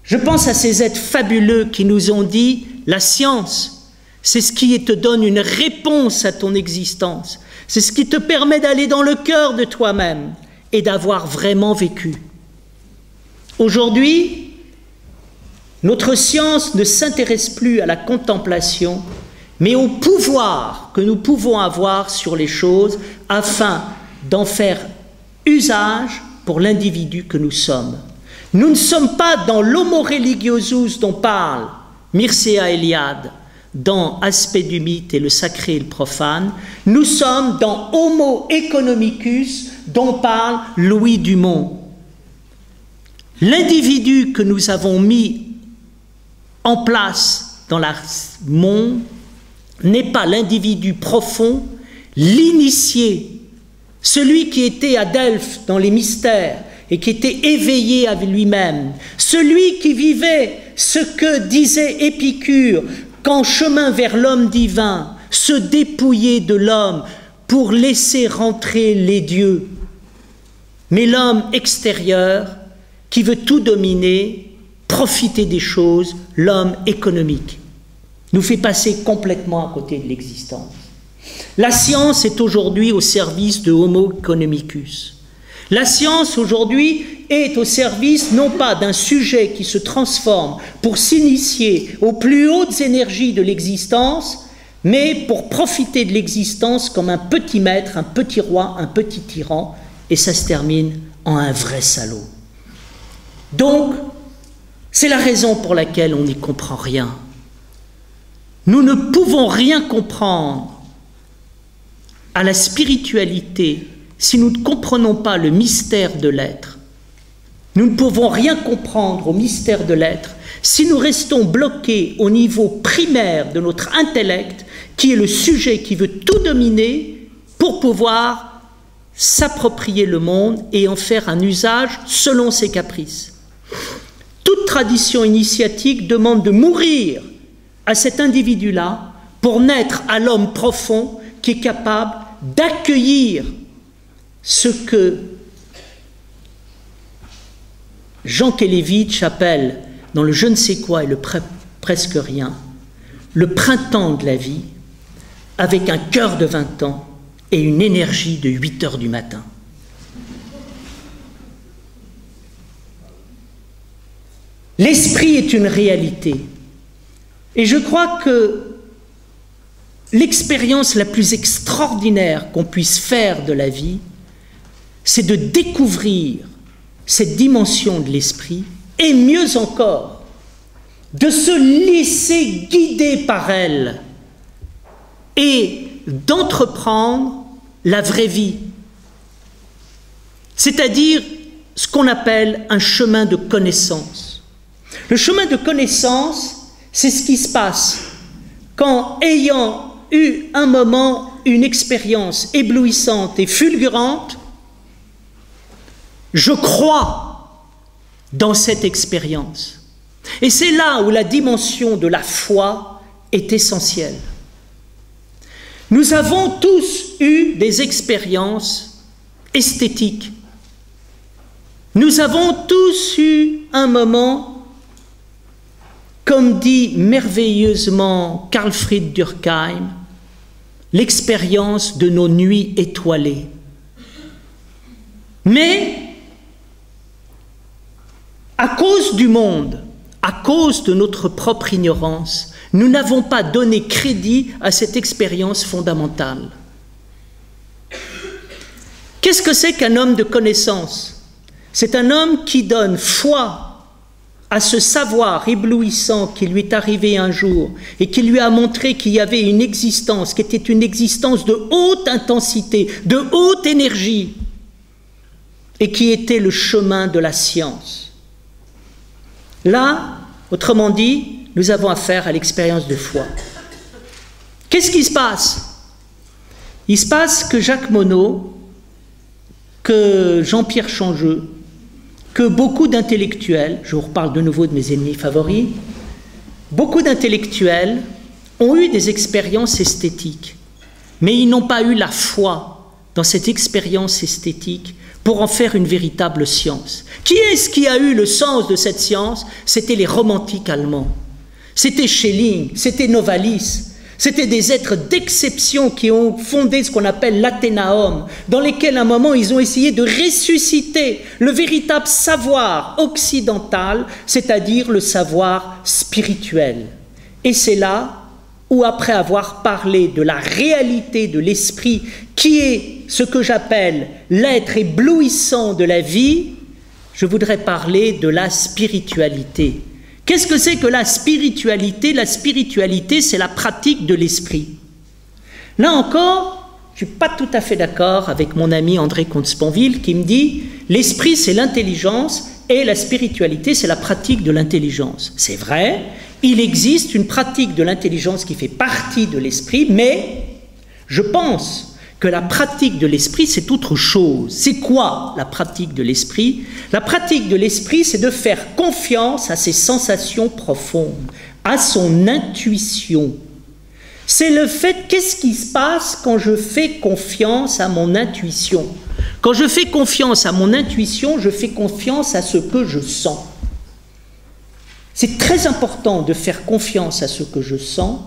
je pense à ces êtres fabuleux qui nous ont dit la science, c'est ce qui te donne une réponse à ton existence, c'est ce qui te permet d'aller dans le cœur de toi-même et d'avoir vraiment vécu. Aujourd'hui, notre science ne s'intéresse plus à la contemplation, mais au pouvoir que nous pouvons avoir sur les choses afin d'en faire usage pour l'individu que nous sommes. Nous ne sommes pas dans l'homo religiosus dont parle Mircea Eliade dans Aspect du mythe et le sacré et le profane, nous sommes dans Homo economicus dont parle Louis Dumont. L'individu que nous avons mis en place dans le monde n'est pas l'individu profond, l'initié, celui qui était à Delphes dans les mystères et qui était éveillé à lui-même, celui qui vivait ce que disait Épicure, qu'en chemin vers l'homme divin, se dépouiller de l'homme pour laisser rentrer les dieux. Mais l'homme extérieur, qui veut tout dominer, profiter des choses, l'homme économique, nous fait passer complètement à côté de l'existence. La science est aujourd'hui au service de Homo economicus. La science aujourd'hui est au service non pas d'un sujet qui se transforme pour s'initier aux plus hautes énergies de l'existence, mais pour profiter de l'existence comme un petit maître, un petit roi, un petit tyran, et ça se termine en un vrai salaud. Donc, c'est la raison pour laquelle on n'y comprend rien. Nous ne pouvons rien comprendre à la spiritualité si nous ne comprenons pas le mystère de l'être. Nous ne pouvons rien comprendre au mystère de l'être si nous restons bloqués au niveau primaire de notre intellect, qui est le sujet qui veut tout dominer pour pouvoir s'approprier le monde et en faire un usage selon ses caprices. Toute tradition initiatique demande de mourir à cet individu-là pour naître à l'homme profond qui est capable d'accueillir ce que Jean Kelevitch appelle dans le je ne sais quoi et le presque rien, le printemps de la vie, avec un cœur de 20 ans et une énergie de 8 heures du matin. L'esprit est une réalité. Et je crois que l'expérience la plus extraordinaire qu'on puisse faire de la vie, c'est de découvrir cette dimension de l'esprit, et mieux encore, de se laisser guider par elle et d'entreprendre la vraie vie, c'est-à-dire ce qu'on appelle un chemin de connaissance. Le chemin de connaissance, c'est ce qui se passe quand, ayant eu un moment, une expérience éblouissante et fulgurante, je crois dans cette expérience. Et c'est là où la dimension de la foi est essentielle. Nous avons tous eu des expériences esthétiques. Nous avons tous eu un moment, comme dit merveilleusement Karl Fried Durkheim, l'expérience de nos nuits étoilées. Mais, à cause du monde, à cause de notre propre ignorance, nous n'avons pas donné crédit à cette expérience fondamentale. Qu'est-ce que c'est qu'un homme de connaissance? C'est un homme qui donne foi à ce savoir éblouissant qui lui est arrivé un jour et qui lui a montré qu'il y avait une existence, qui était une existence de haute intensité, de haute énergie, et qui était le chemin de la science. Là, autrement dit, nous avons affaire à l'expérience de foi. Qu'est-ce qui se passe? Il se passe que Jacques Monod, que Jean-Pierre Changeux, que beaucoup d'intellectuels, je vous reparle de nouveau de mes ennemis favoris, beaucoup d'intellectuels ont eu des expériences esthétiques, mais ils n'ont pas eu la foi dans cette expérience esthétique pour en faire une véritable science. Qui est-ce qui a eu le sens de cette science? C'était les romantiques allemands. C'était Schelling, c'était Novalis, c'était des êtres d'exception qui ont fondé ce qu'on appelle l'Athénaum, dans lesquels à un moment ils ont essayé de ressusciter le véritable savoir occidental, c'est-à-dire le savoir spirituel. Et c'est là où, après avoir parlé de la réalité de l'esprit, qui est ce que j'appelle l'être éblouissant de la vie, je voudrais parler de la spiritualité. Qu'est-ce que c'est que la spiritualité? La spiritualité, c'est la pratique de l'esprit. Là encore, je ne suis pas tout à fait d'accord avec mon ami André Comte-Sponville qui me dit « l'esprit, c'est l'intelligence et la spiritualité, c'est la pratique de l'intelligence ». C'est vrai, il existe une pratique de l'intelligence qui fait partie de l'esprit, mais je pense que la pratique de l'esprit, c'est autre chose. C'est quoi la pratique de l'esprit? La pratique de l'esprit, c'est de faire confiance à ses sensations profondes, à son intuition. C'est le fait, qu'est-ce qui se passe quand je fais confiance à mon intuition? Quand je fais confiance à mon intuition, je fais confiance à ce que je sens. C'est très important de faire confiance à ce que je sens,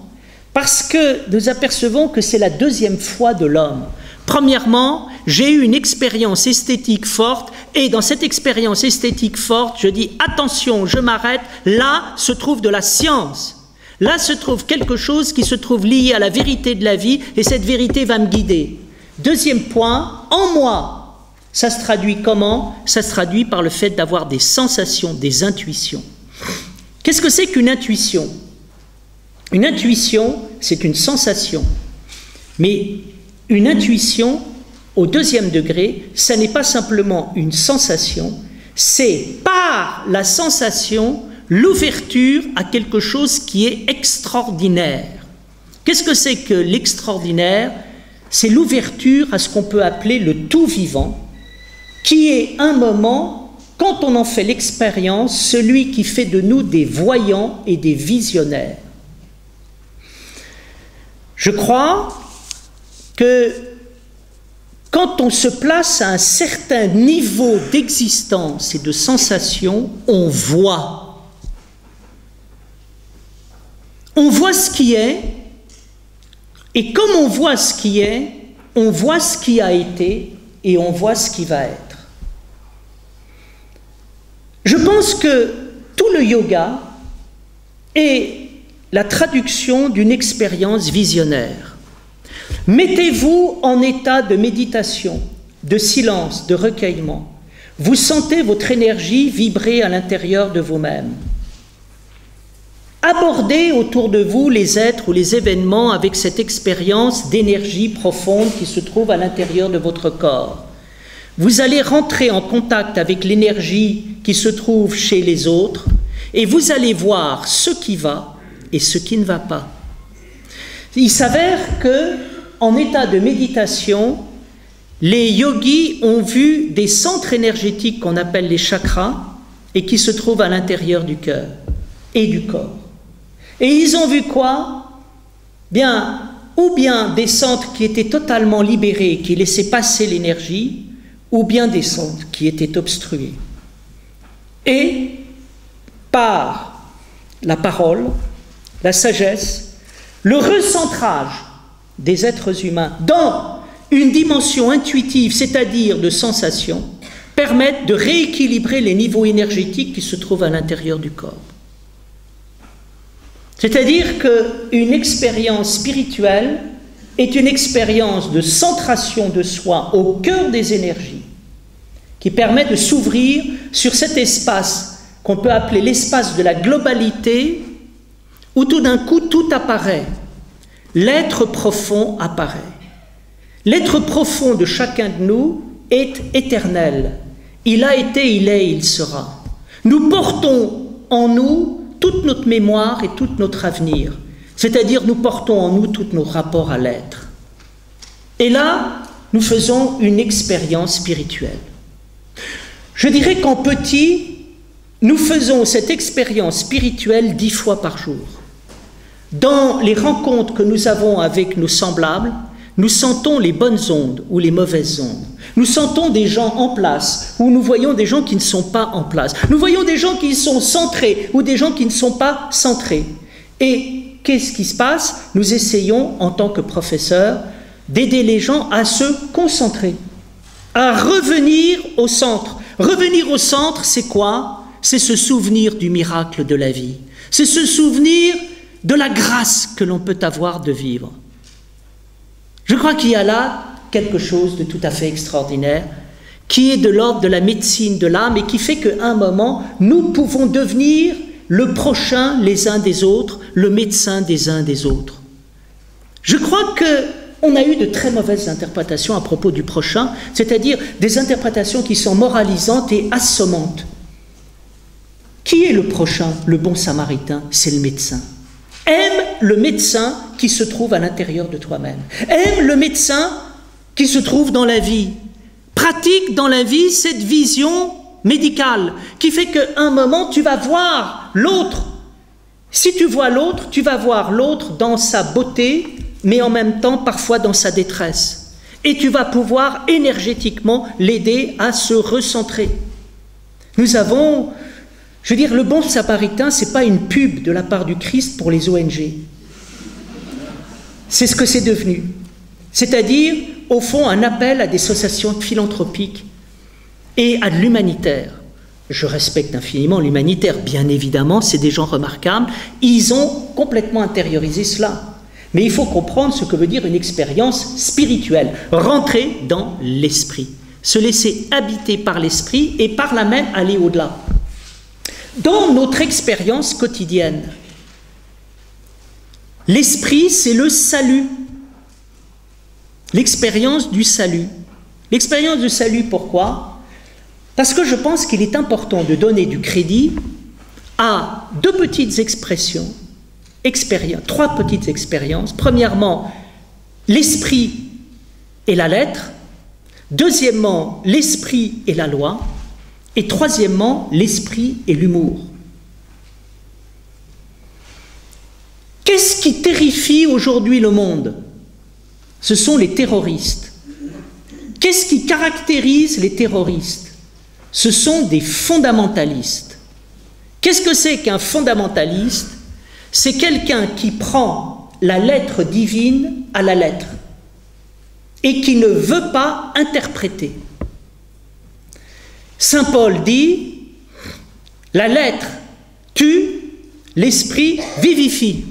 parce que nous apercevons que c'est la deuxième foi de l'homme. Premièrement, j'ai eu une expérience esthétique forte, et dans cette expérience esthétique forte, je dis attention, je m'arrête, là se trouve de la science. Là se trouve quelque chose qui se trouve lié à la vérité de la vie, et cette vérité va me guider. Deuxième point, en moi, ça se traduit comment? Ça se traduit par le fait d'avoir des sensations, des intuitions. Qu'est-ce que c'est qu'une intuition? Une intuition, c'est une sensation. Mais une intuition, au deuxième degré, ça n'est pas simplement une sensation, c'est par la sensation l'ouverture à quelque chose qui est extraordinaire. Qu'est-ce que c'est que l'extraordinaire? C'est l'ouverture à ce qu'on peut appeler le tout vivant, qui est un moment, quand on en fait l'expérience, celui qui fait de nous des voyants et des visionnaires. Je crois que quand on se place à un certain niveau d'existence et de sensation, on voit. On voit ce qui est, et comme on voit ce qui est, on voit ce qui a été et on voit ce qui va être. Je pense que tout le yoga est la traduction d'une expérience visionnaire. Mettez-vous en état de méditation, de silence, de recueillement. Vous sentez votre énergie vibrer à l'intérieur de vous-même. Abordez autour de vous les êtres ou les événements avec cette expérience d'énergie profonde qui se trouve à l'intérieur de votre corps. Vous allez rentrer en contact avec l'énergie qui se trouve chez les autres et vous allez voir ce qui va et ce qui ne va pas. Il s'avère que, en état de méditation, les yogis ont vu des centres énergétiques qu'on appelle les chakras et qui se trouvent à l'intérieur du cœur et du corps. Et ils ont vu quoi? Bien, ou bien des centres qui étaient totalement libérés, qui laissaient passer l'énergie, ou bien des centres qui étaient obstrués. Et par la parole, la sagesse, le recentrage des êtres humains dans une dimension intuitive, c'est-à-dire de sensation, permettent de rééquilibrer les niveaux énergétiques qui se trouvent à l'intérieur du corps. C'est-à-dire qu'une expérience spirituelle est une expérience de centration de soi au cœur des énergies qui permet de s'ouvrir sur cet espace qu'on peut appeler l'espace de la globalité où tout d'un coup tout apparaît. L'être profond apparaît. L'être profond de chacun de nous est éternel. Il a été, il est, il sera. Nous portons en nous toute notre mémoire et tout notre avenir. C'est-à-dire nous portons en nous tous nos rapports à l'être. Et là, nous faisons une expérience spirituelle. Je dirais qu'en petit, nous faisons cette expérience spirituelle 10 fois par jour. Dans les rencontres que nous avons avec nos semblables, nous sentons les bonnes ondes ou les mauvaises ondes. Nous sentons des gens en place ou nous voyons des gens qui ne sont pas en place. Nous voyons des gens qui sont centrés ou des gens qui ne sont pas centrés. Et qu'est-ce qui se passe? Nous essayons, en tant que professeurs, d'aider les gens à se concentrer, à revenir au centre. Revenir au centre, c'est quoi? C'est se souvenir du miracle de la vie. C'est se souvenir de la grâce que l'on peut avoir de vivre. Je crois qu'il y a là quelque chose de tout à fait extraordinaire, qui est de l'ordre de la médecine de l'âme et qui fait qu'à un moment, nous pouvons devenir le prochain les uns des autres, le médecin des uns des autres. Je crois qu'on a eu de très mauvaises interprétations à propos du prochain, c'est-à-dire des interprétations qui sont moralisantes et assommantes. Qui est le prochain, le bon samaritain? C'est le médecin. Aime le médecin qui se trouve à l'intérieur de toi-même. Aime le médecin qui se trouve dans la vie. Pratique dans la vie cette vision médicale qui fait qu'à un moment tu vas voir l'autre. Si tu vois l'autre, tu vas voir l'autre dans sa beauté, mais en même temps parfois dans sa détresse. Et tu vas pouvoir énergétiquement l'aider à se recentrer. Nous avons... Je veux dire, le bon samaritain, ce n'est pas une pub de la part du Christ pour les ONG. C'est ce que c'est devenu. C'est-à-dire, au fond, un appel à des associations philanthropiques et à de l'humanitaire. Je respecte infiniment l'humanitaire, bien évidemment, c'est des gens remarquables. Ils ont complètement intériorisé cela. Mais il faut comprendre ce que veut dire une expérience spirituelle. Rentrer dans l'esprit. Se laisser habiter par l'esprit et par là même aller au-delà. Dans notre expérience quotidienne, l'esprit, c'est le salut. L'expérience du salut. L'expérience du salut, pourquoi? Parce que je pense qu'il est important de donner du crédit à deux petites expressions, trois petites expériences. Premièrement, l'esprit et la lettre. Deuxièmement, l'esprit et la loi. Et troisièmement, l'esprit et l'humour. Qu'est-ce qui terrifie aujourd'hui le monde? Ce sont les terroristes. Qu'est-ce qui caractérise les terroristes? Ce sont des fondamentalistes. Qu'est-ce que c'est qu'un fondamentaliste? C'est quelqu'un qui prend la lettre divine à la lettre et qui ne veut pas interpréter. Saint Paul dit, la lettre tue, l'esprit vivifie.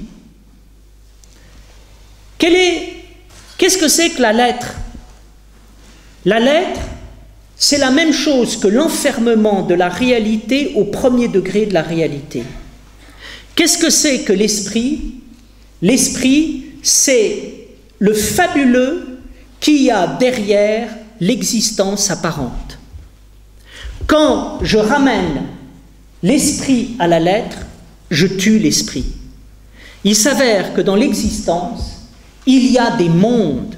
Qu'est-ce que c'est que la lettre? La lettre, c'est la même chose que l'enfermement de la réalité au premier degré de la réalité. Qu'est-ce que c'est que l'esprit? L'esprit, c'est le fabuleux qu'il y a derrière l'existence apparente. Quand je ramène l'esprit à la lettre, je tue l'esprit. Il s'avère que dans l'existence, il y a des mondes,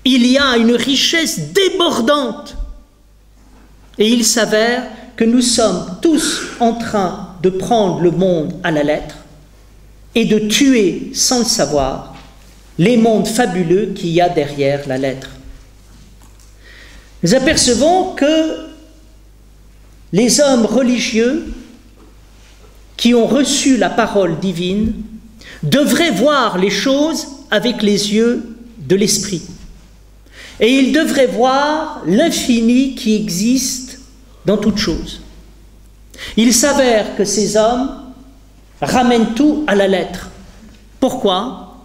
il y a une richesse débordante. Et il s'avère que nous sommes tous en train de prendre le monde à la lettre et de tuer, sans le savoir, les mondes fabuleux qu'il y a derrière la lettre. Nous apercevons que les hommes religieux qui ont reçu la parole divine devraient voir les choses avec les yeux de l'esprit. Et ils devraient voir l'infini qui existe dans toute chose. Il s'avère que ces hommes ramènent tout à la lettre. Pourquoi?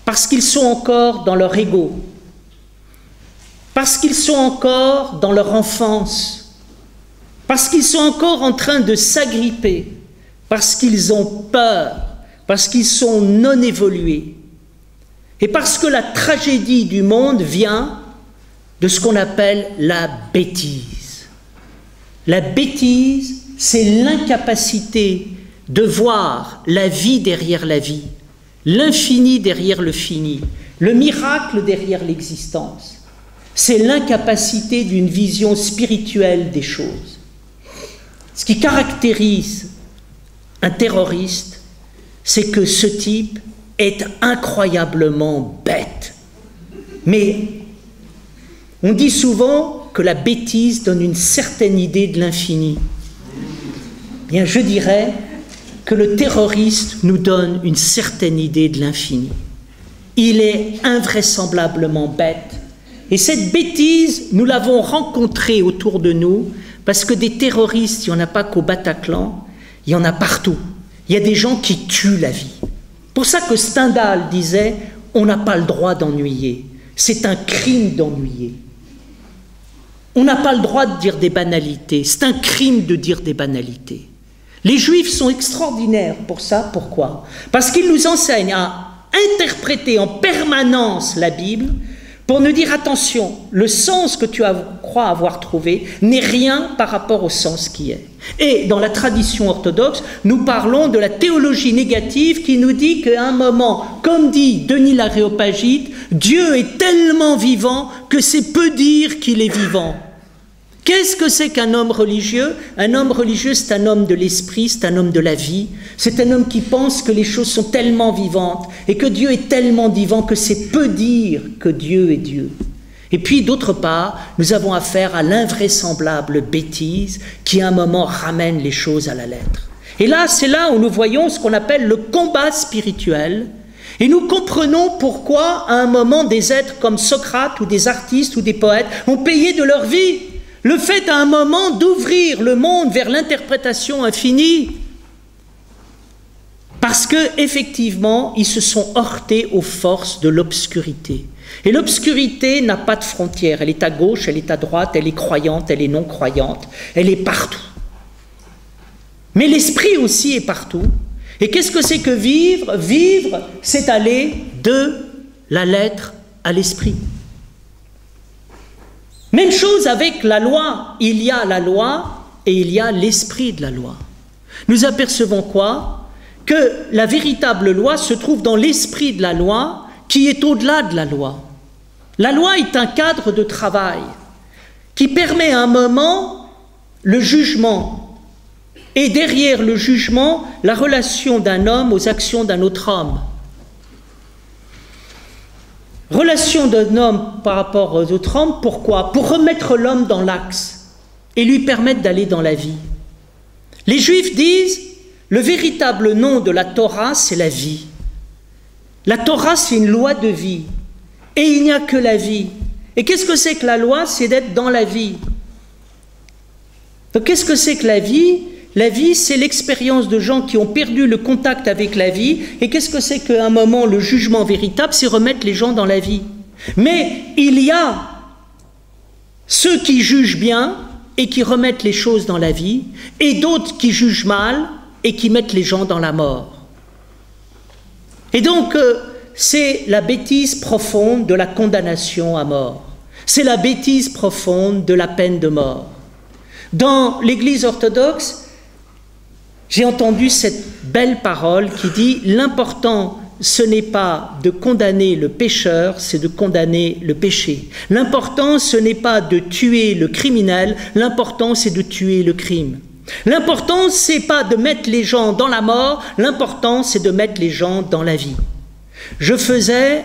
Parce qu'ils sont encore dans leur ego, parce qu'ils sont encore dans leur enfance, parce qu'ils sont encore en train de s'agripper, parce qu'ils ont peur, parce qu'ils sont non évolués, et parce que la tragédie du monde vient de ce qu'on appelle la bêtise. La bêtise, c'est l'incapacité de voir la vie derrière la vie, l'infini derrière le fini, le miracle derrière l'existence. C'est l'incapacité d'une vision spirituelle des choses. Ce qui caractérise un terroriste, c'est que ce type est incroyablement bête. Mais on dit souvent que la bêtise donne une certaine idée de l'infini. Bien, je dirais que le terroriste nous donne une certaine idée de l'infini. Il est invraisemblablement bête. Et cette bêtise, nous l'avons rencontrée autour de nous, parce que des terroristes, il n'y en a pas qu'au Bataclan, il y en a partout. Il y a des gens qui tuent la vie. Pour ça que Stendhal disait, on n'a pas le droit d'ennuyer. C'est un crime d'ennuyer. On n'a pas le droit de dire des banalités. C'est un crime de dire des banalités. Les Juifs sont extraordinaires pour ça. Pourquoi? Parce qu'ils nous enseignent à interpréter en permanence la Bible pour nous dire, attention, le sens que tu crois avoir trouvé n'est rien par rapport au sens qui est. Et dans la tradition orthodoxe, nous parlons de la théologie négative qui nous dit qu'à un moment, comme dit Denis l'Aréopagite, Dieu est tellement vivant que c'est peu dire qu'il est vivant. Qu'est-ce que c'est qu'un homme religieux? Un homme religieux, c'est un homme de l'esprit, c'est un homme de la vie, c'est un homme qui pense que les choses sont tellement vivantes et que Dieu est tellement vivant que c'est peu dire que Dieu est Dieu. Et puis, d'autre part, nous avons affaire à l'invraisemblable bêtise qui, à un moment, ramène les choses à la lettre. Et là, c'est là où nous voyons ce qu'on appelle le combat spirituel. Et nous comprenons pourquoi, à un moment, des êtres comme Socrate ou des artistes ou des poètes ont payé de leur vie le fait, à un moment, d'ouvrir le monde vers l'interprétation infinie. Parce qu'effectivement, ils se sont heurtés aux forces de l'obscurité. Et l'obscurité n'a pas de frontières. Elle est à gauche, elle est à droite, elle est croyante, elle est non croyante. Elle est partout. Mais l'esprit aussi est partout. Et qu'est-ce que c'est que vivre? Vivre, c'est aller de la lettre à l'esprit. Même chose avec la loi. Il y a la loi et il y a l'esprit de la loi. Nous apercevons quoi? Que la véritable loi se trouve dans l'esprit de la loi qui est au-delà de la loi. La loi est un cadre de travail qui permet à un moment le jugement et derrière le jugement, la relation d'un homme aux actions d'un autre homme. Relation d'un homme par rapport aux autres hommes, pourquoi? Pour remettre l'homme dans l'axe et lui permettre d'aller dans la vie. Les Juifs disent, le véritable nom de la Torah, c'est la vie. La Torah, c'est une loi de vie. Et il n'y a que la vie. Et qu'est-ce que c'est que la loi? C'est d'être dans la vie. Donc qu'est-ce que c'est que la vie? La vie, c'est l'expérience de gens qui ont perdu le contact avec la vie. Et qu'est-ce que c'est qu'à un moment, le jugement véritable? C'est remettre les gens dans la vie. Mais il y a ceux qui jugent bien et qui remettent les choses dans la vie, et d'autres qui jugent mal et qui mettent les gens dans la mort. Et donc, c'est la bêtise profonde de la condamnation à mort. C'est la bêtise profonde de la peine de mort. Dans l'Église orthodoxe, j'ai entendu cette belle parole qui dit « L'important, ce n'est pas de condamner le pécheur, c'est de condamner le péché. L'important, ce n'est pas de tuer le criminel, l'important, c'est de tuer le crime. L'important, c'est pas de mettre les gens dans la mort, l'important, c'est de mettre les gens dans la vie. » Je faisais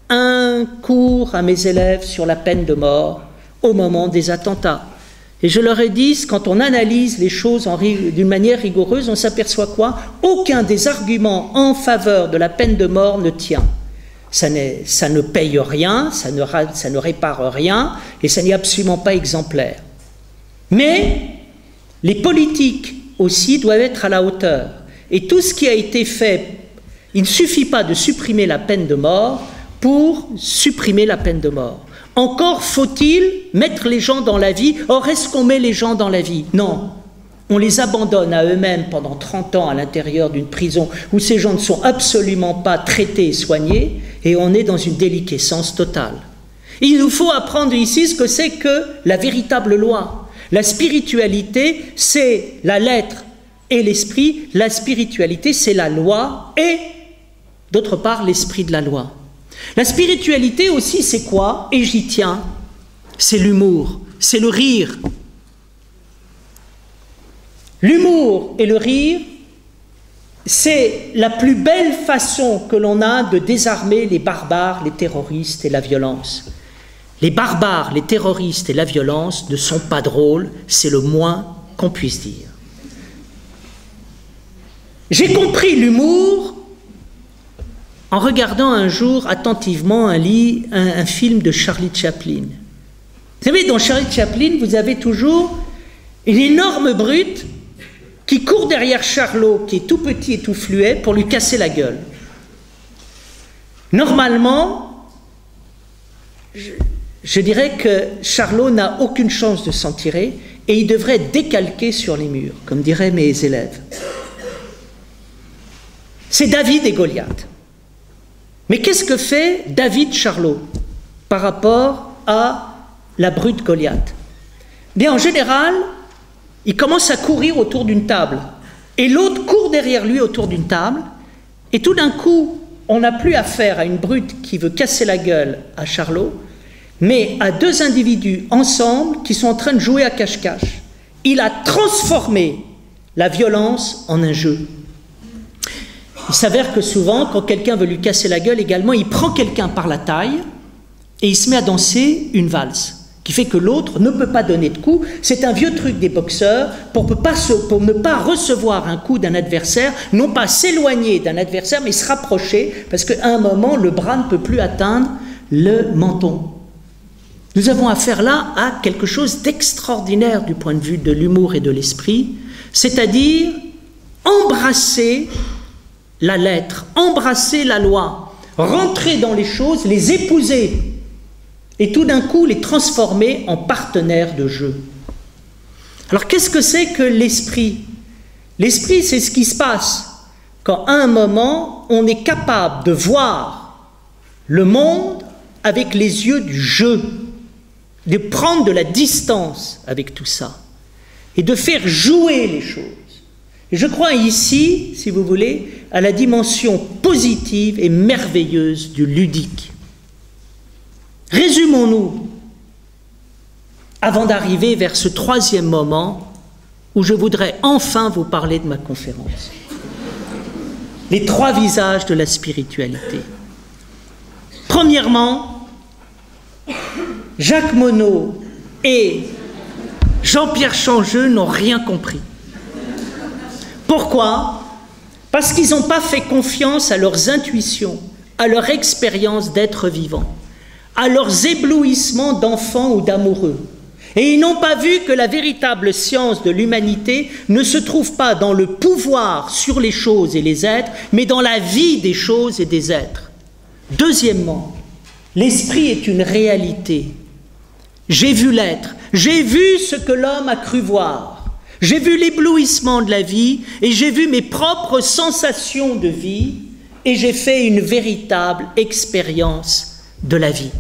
un cours à mes élèves sur la peine de mort au moment des attentats. Et je leur ai dit, quand on analyse les choses d'une manière rigoureuse, on s'aperçoit quoi? Aucun des arguments en faveur de la peine de mort ne tient. Ça ne paye rien, ça ne répare rien, et ça n'est absolument pas exemplaire. Mais les politiques aussi doivent être à la hauteur. Et tout ce qui a été fait, il ne suffit pas de supprimer la peine de mort pour supprimer la peine de mort. Encore faut-il mettre les gens dans la vie. Or, est-ce qu'on met les gens dans la vie? Non. On les abandonne à eux-mêmes pendant 30 ans à l'intérieur d'une prison où ces gens ne sont absolument pas traités et soignés, et on est dans une déliquescence totale. Et il nous faut apprendre ici ce que c'est que la véritable loi. La spiritualité, c'est la lettre et l'esprit. La spiritualité, c'est la loi et, d'autre part, l'esprit de la loi. La spiritualité aussi, c'est quoi? Et j'y tiens, c'est l'humour, c'est le rire. L'humour et le rire, c'est la plus belle façon que l'on a de désarmer les barbares, les terroristes et la violence. Les barbares, les terroristes et la violence ne sont pas drôles, c'est le moins qu'on puisse dire. J'ai compris l'humour en regardant un jour attentivement un film de Charlie Chaplin. Vous savez, dans Charlie Chaplin, vous avez toujours une énorme brute qui court derrière Charlot, qui est tout petit et tout fluet, pour lui casser la gueule. Normalement, je dirais que Charlot n'a aucune chance de s'en tirer et il devrait être décalqué sur les murs, comme diraient mes élèves. C'est David et Goliath. Mais qu'est-ce que fait David Charlot par rapport à la brute Goliath? Bien, en général, il commence à courir autour d'une table et l'autre court derrière lui autour d'une table et tout d'un coup, on n'a plus affaire à une brute qui veut casser la gueule à Charlot, mais à deux individus ensemble qui sont en train de jouer à cache-cache. Il a transformé la violence en un jeu. Il s'avère que souvent, quand quelqu'un veut lui casser la gueule également, il prend quelqu'un par la taille et il se met à danser une valse, qui fait que l'autre ne peut pas donner de coups. C'est un vieux truc des boxeurs pour ne pas recevoir un coup d'un adversaire, non pas s'éloigner d'un adversaire, mais se rapprocher, parce qu'à un moment, le bras ne peut plus atteindre le menton. Nous avons affaire là à quelque chose d'extraordinaire du point de vue de l'humour et de l'esprit, c'est-à-dire embrasser la lettre, embrasser la loi, rentrer dans les choses, les épouser et tout d'un coup les transformer en partenaires de jeu. Alors qu'est-ce que c'est que l'esprit? L'esprit, c'est ce qui se passe quand à un moment on est capable de voir le monde avec les yeux du jeu, de prendre de la distance avec tout ça et de faire jouer les choses. Et je crois ici, si vous voulez, à la dimension positive et merveilleuse du ludique. Résumons-nous, avant d'arriver vers ce troisième moment où je voudrais enfin vous parler de ma conférence. Les 3 visages de la spiritualité. Premièrement, Jacques Monod et Jean-Pierre Changeux n'ont rien compris. Pourquoi? Parce qu'ils n'ont pas fait confiance à leurs intuitions, à leur expérience d'être vivant, à leurs éblouissements d'enfants ou d'amoureux. Et ils n'ont pas vu que la véritable science de l'humanité ne se trouve pas dans le pouvoir sur les choses et les êtres, mais dans la vie des choses et des êtres. Deuxièmement, l'esprit est une réalité. J'ai vu l'être, j'ai vu ce que l'homme a cru voir, j'ai vu l'éblouissement de la vie et j'ai vu mes propres sensations de vie et j'ai fait une véritable expérience de la vie.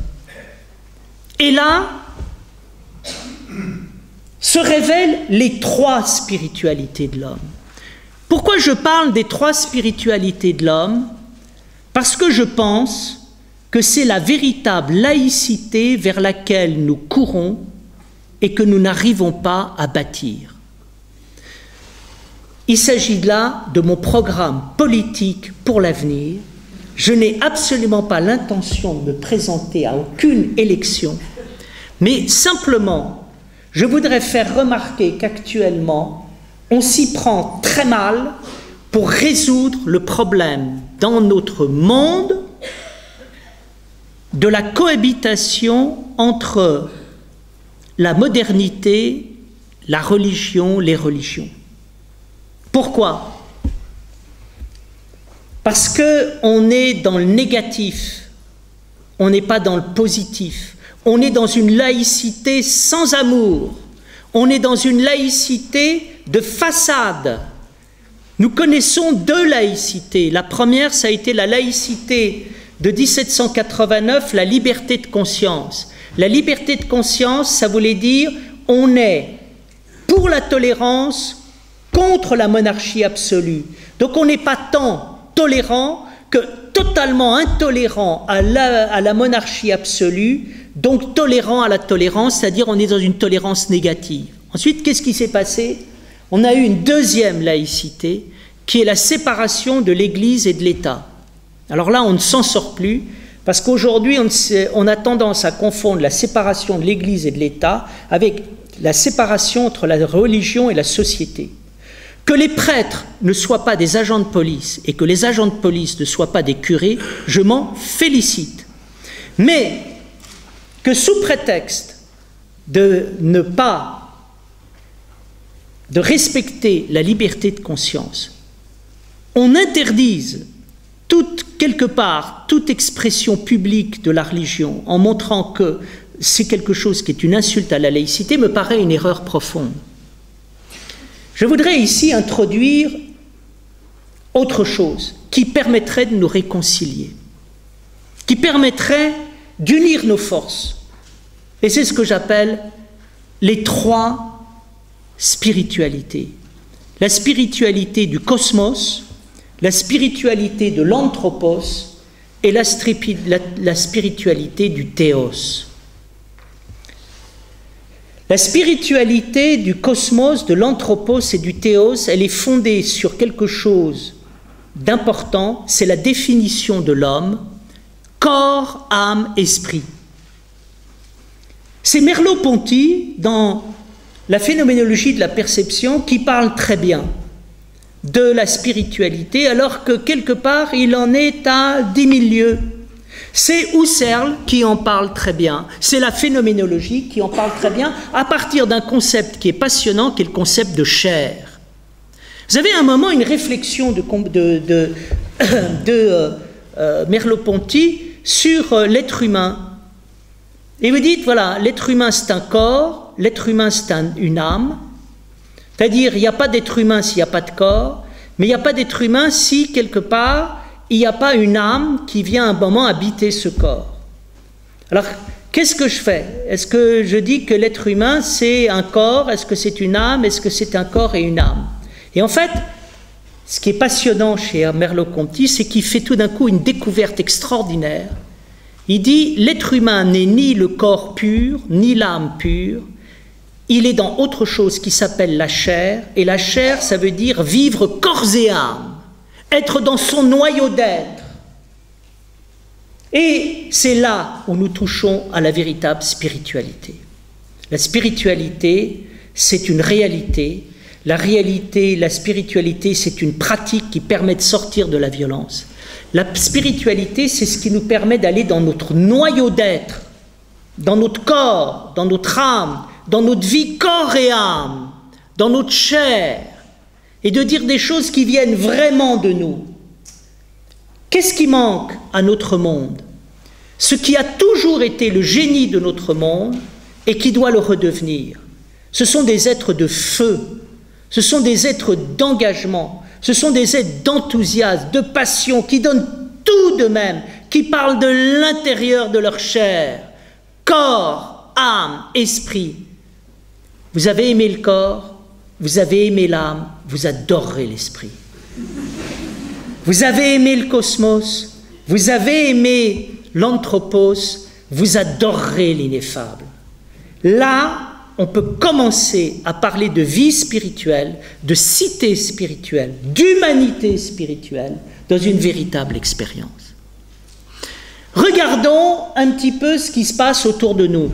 Et là, se révèlent les 3 spiritualités de l'homme. Pourquoi je parle des 3 spiritualités de l'homme? Parce que je pense que c'est la véritable laïcité vers laquelle nous courons et que nous n'arrivons pas à bâtir. Il s'agit là de mon programme politique pour l'avenir. Je n'ai absolument pas l'intention de me présenter à aucune élection, mais simplement, je voudrais faire remarquer qu'actuellement, on s'y prend très mal pour résoudre le problème dans notre monde de la cohabitation entre la modernité, la religion, les religions. Pourquoi? Parce qu'on est dans le négatif, on n'est pas dans le positif. On est dans une laïcité sans amour. On est dans une laïcité de façade. Nous connaissons 2 laïcités. La première, ça a été la laïcité de 1789, la liberté de conscience. La liberté de conscience, ça voulait dire on est pour la tolérance, contre la monarchie absolue. Donc on n'est pas tant tolérant que totalement intolérant à la monarchie absolue, donc tolérant à la tolérance, c'est-à-dire on est dans une tolérance négative. Ensuite, qu'est-ce qui s'est passé? On a eu une deuxième laïcité, qui est la séparation de l'Église et de l'État. Alors là, on ne s'en sort plus, parce qu'aujourd'hui, on a tendance à confondre la séparation de l'Église et de l'État avec la séparation entre la religion et la société. Que les prêtres ne soient pas des agents de police et que les agents de police ne soient pas des curés, je m'en félicite. Mais que sous prétexte de ne pas respecter la liberté de conscience, on interdise quelque part toute expression publique de la religion en montrant que c'est quelque chose qui est une insulte à la laïcité, me paraît une erreur profonde. Je voudrais ici introduire autre chose qui permettrait de nous réconcilier, qui permettrait d'unir nos forces. Et c'est ce que j'appelle les 3 spiritualités. La spiritualité du cosmos, la spiritualité de l'anthropos et la spiritualité du théos. La spiritualité du cosmos, de l'anthropos et du théos, elle est fondée sur quelque chose d'important, c'est la définition de l'homme, corps, âme, esprit. C'est Merleau-Ponty, dans la phénoménologie de la perception, qui parle très bien de la spiritualité, alors que quelque part, il en est à 10 000 lieues. C'est Husserl qui en parle très bien, c'est la phénoménologie qui en parle très bien, à partir d'un concept qui est passionnant, qui est le concept de chair. Vous avez à un moment une réflexion de Merleau-Ponty sur l'être humain. Et vous dites, voilà, l'être humain c'est un corps, l'être humain c'est une âme, c'est-à-dire il n'y a pas d'être humain s'il n'y a pas de corps, mais il n'y a pas d'être humain si quelque part il n'y a pas une âme qui vient à un moment habiter ce corps. Alors, qu'est-ce que je fais? Est-ce que je dis que l'être humain, c'est un corps? Est-ce que c'est une âme? Est-ce que c'est un corps et une âme? Et en fait, ce qui est passionnant chez Merleau-Ponty, c'est qu'il fait tout d'un coup une découverte extraordinaire. Il dit, l'être humain n'est ni le corps pur, ni l'âme pure. il est dans autre chose qui s'appelle la chair, et la chair, ça veut dire vivre corps et âme, être dans son noyau d'être. Et c'est là où nous touchons à la véritable spiritualité. La spiritualité, c'est une réalité. La réalité, la spiritualité, c'est une pratique qui permet de sortir de la violence. La spiritualité, c'est ce qui nous permet d'aller dans notre noyau d'être, dans notre corps, dans notre âme, dans notre vie corps et âme, dans notre chair, et de dire des choses qui viennent vraiment de nous. Qu'est-ce qui manque à notre monde? Ce qui a toujours été le génie de notre monde et qui doit le redevenir. Ce sont des êtres de feu, ce sont des êtres d'engagement, ce sont des êtres d'enthousiasme, de passion, qui donnent tout d'eux-mêmes, qui parlent de l'intérieur de leur chair, corps, âme, esprit. Vous avez aimé le corps, vous avez aimé l'âme, vous adorerez l'esprit. Vous avez aimé le cosmos, vous avez aimé l'anthropos, vous adorerez l'ineffable. Là, on peut commencer à parler de vie spirituelle, de cité spirituelle, d'humanité spirituelle, dans une véritable expérience. Regardons un petit peu ce qui se passe autour de nous.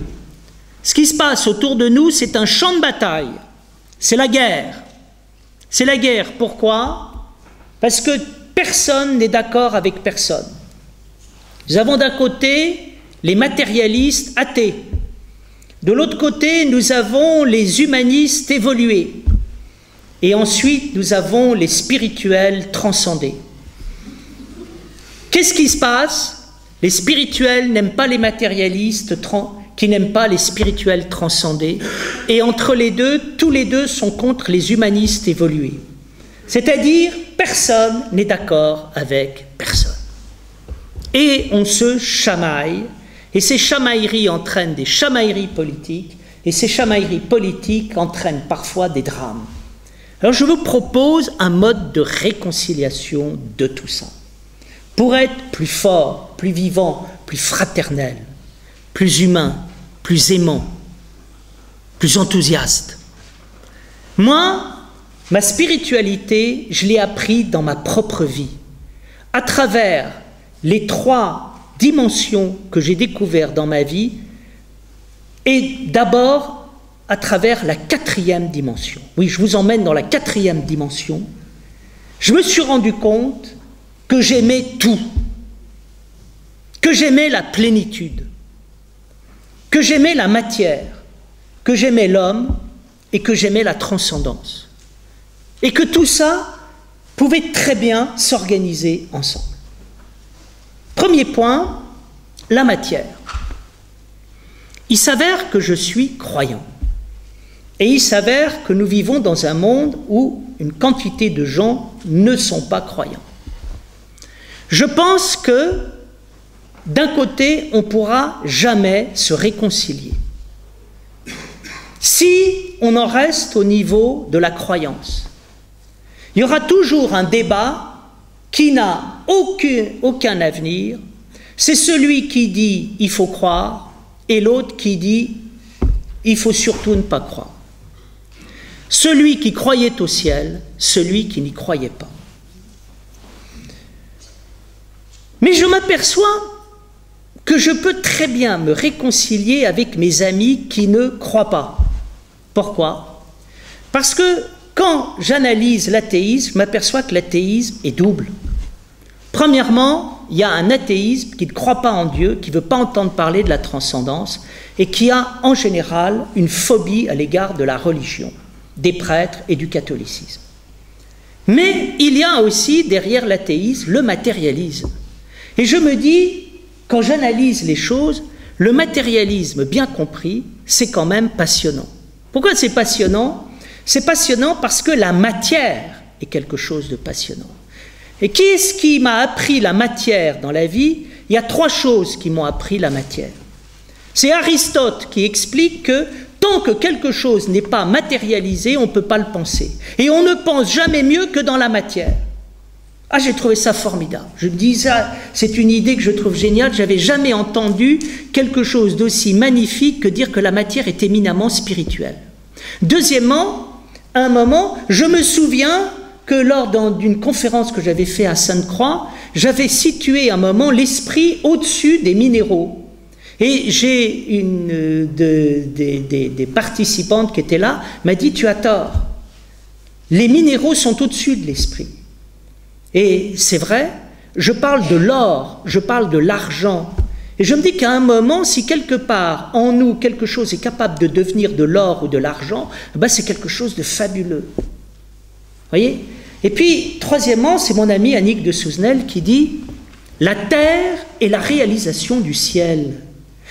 Ce qui se passe autour de nous, c'est un champ de bataille. C'est la guerre. C'est la guerre. Pourquoi? Parce que personne n'est d'accord avec personne. Nous avons d'un côté les matérialistes athées. De l'autre côté, nous avons les humanistes évolués. Et ensuite, nous avons les spirituels transcendés. Qu'est-ce qui se passe? Les spirituels n'aiment pas les matérialistes qui n'aiment pas les spirituels transcendés. Et entre les deux, tous les deux sont contre les humanistes évolués. C'est-à-dire, personne n'est d'accord avec personne. Et on se chamaille, et ces chamailleries entraînent des chamailleries politiques, et ces chamailleries politiques entraînent parfois des drames. Alors je vous propose un mode de réconciliation de tout ça, pour être plus fort, plus vivant, plus fraternel, plus humain, plus aimant, plus enthousiaste. Moi, ma spiritualité, je l'ai appris dans ma propre vie, à travers les 3 dimensions que j'ai découvertes dans ma vie, et d'abord à travers la 4e dimension. Oui, je vous emmène dans la 4e dimension. Je me suis rendu compte que j'aimais tout, que j'aimais la plénitude, que j'aimais la matière, que j'aimais l'homme et que j'aimais la transcendance. Et que tout ça pouvait très bien s'organiser ensemble. Premier point, la matière. Il s'avère que je suis croyant. Et il s'avère que nous vivons dans un monde où une quantité de gens ne sont pas croyants. Je pense que, d'un côté, on ne pourra jamais se réconcilier. Si on en reste au niveau de la croyance, il y aura toujours un débat qui n'a aucun avenir. C'est celui qui dit « il faut croire » et l'autre qui dit « il faut surtout ne pas croire ». Celui qui croyait au ciel, celui qui n'y croyait pas. Mais je m'aperçois que je peux très bien me réconcilier avec mes amis qui ne croient pas. Pourquoi? Parce que quand j'analyse l'athéisme, je m'aperçois que l'athéisme est double. Premièrement, il y a un athéisme qui ne croit pas en Dieu, qui ne veut pas entendre parler de la transcendance et qui a en général une phobie à l'égard de la religion, des prêtres et du catholicisme. Mais il y a aussi derrière l'athéisme le matérialisme. Et je me dis, quand j'analyse les choses, le matérialisme bien compris, c'est quand même passionnant. Pourquoi c'est passionnant? C'est passionnant parce que la matière est quelque chose de passionnant. Et qui est-ce qui m'a appris la matière dans la vie? Il y a 3 choses qui m'ont appris la matière. C'est Aristote qui explique que tant que quelque chose n'est pas matérialisé, on ne peut pas le penser. Et on ne pense jamais mieux que dans la matière. Ah, j'ai trouvé ça formidable. Je me dis, ça, c'est une idée que je trouve géniale. Je n'avais jamais entendu quelque chose d'aussi magnifique que dire que la matière est éminemment spirituelle. Deuxièmement, à un moment, je me souviens que lors d'une conférence que j'avais faite à Sainte-Croix, j'avais situé à un moment l'esprit au-dessus des minéraux. Et j'ai une des participantes qui était là, m'a dit « Tu as tort, les minéraux sont au-dessus de l'esprit. » Et c'est vrai, je parle de l'or, je parle de l'argent. Et je me dis qu'à un moment, si quelque part en nous quelque chose est capable de devenir de l'or ou de l'argent, ben c'est quelque chose de fabuleux. Voyez? Et puis, troisièmement, c'est mon ami Annick de Souzenel qui dit « La terre est la réalisation du ciel ».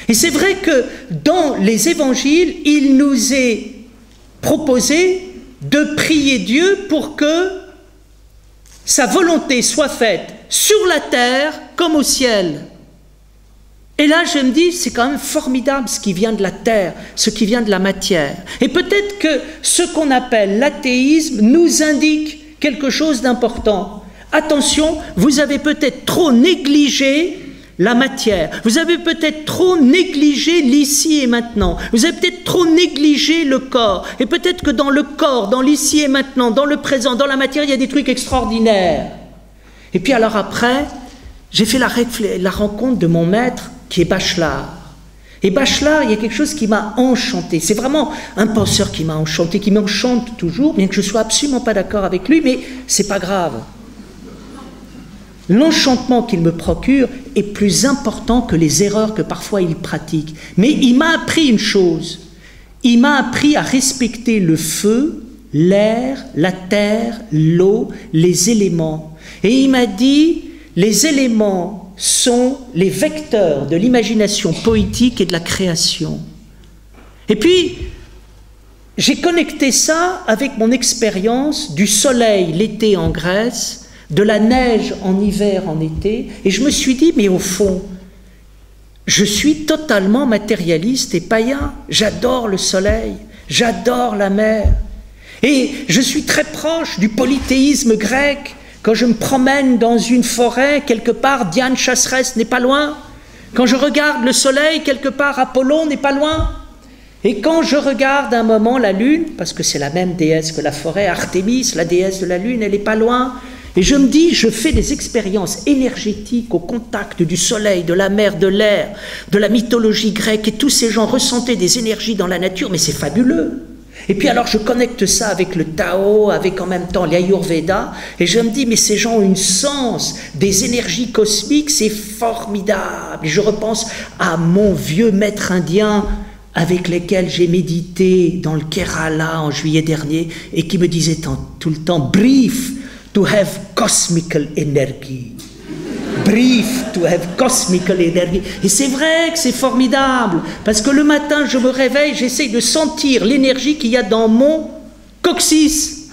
Et c'est vrai que dans les évangiles, il nous est proposé de prier Dieu pour que sa volonté soit faite sur la terre comme au ciel. Et là, je me dis, c'est quand même formidable ce qui vient de la terre, ce qui vient de la matière. Et peut-être que ce qu'on appelle l'athéisme nous indique quelque chose d'important. Attention, vous avez peut-être trop négligé la matière. Vous avez peut-être trop négligé l'ici et maintenant. Vous avez peut-être trop négligé le corps. Et peut-être que dans le corps, dans l'ici et maintenant, dans le présent, dans la matière, il y a des trucs extraordinaires. Et puis alors après, j'ai fait la rencontre de mon maître qui est Bachelard. Et Bachelard, il y a quelque chose qui m'a enchanté. C'est vraiment un penseur qui m'a enchanté, qui m'enchante toujours, bien que je ne sois absolument pas d'accord avec lui, mais c'est pas grave. L'enchantement qu'il me procure est plus important que les erreurs que parfois il pratique. Mais il m'a appris une chose. Il m'a appris à respecter le feu, l'air, la terre, l'eau, les éléments. Et il m'a dit, les éléments sont les vecteurs de l'imagination poétique et de la création. Et puis, j'ai connecté ça avec mon expérience du soleil l'été en Grèce, de la neige en hiver, en été, et je me suis dit, mais au fond, je suis totalement matérialiste et païen. J'adore le soleil, j'adore la mer, et je suis très proche du polythéisme grec. Quand je me promène dans une forêt, quelque part, Diane chasseresse n'est pas loin. Quand je regarde le soleil, quelque part, Apollon n'est pas loin. Et quand je regarde un moment la lune, parce que c'est la même déesse que la forêt, Artémis, la déesse de la lune, elle n'est pas loin. Et je me dis, je fais des expériences énergétiques au contact du soleil, de la mer, de l'air, de la mythologie grecque, et tous ces gens ressentaient des énergies dans la nature, mais c'est fabuleux. Et puis alors je connecte ça avec le Tao, avec en même temps l'Ayurveda, et je me dis, mais ces gens ont une sens des énergies cosmiques, c'est formidable. Et je repense à mon vieux maître indien avec lesquels j'ai médité dans le Kerala en juillet dernier, et qui me disait tout le temps, brief, to have cosmical energy. Brief, to have cosmical energy. Et c'est vrai que c'est formidable, parce que le matin, je me réveille, j'essaye de sentir l'énergie qu'il y a dans mon coccyx.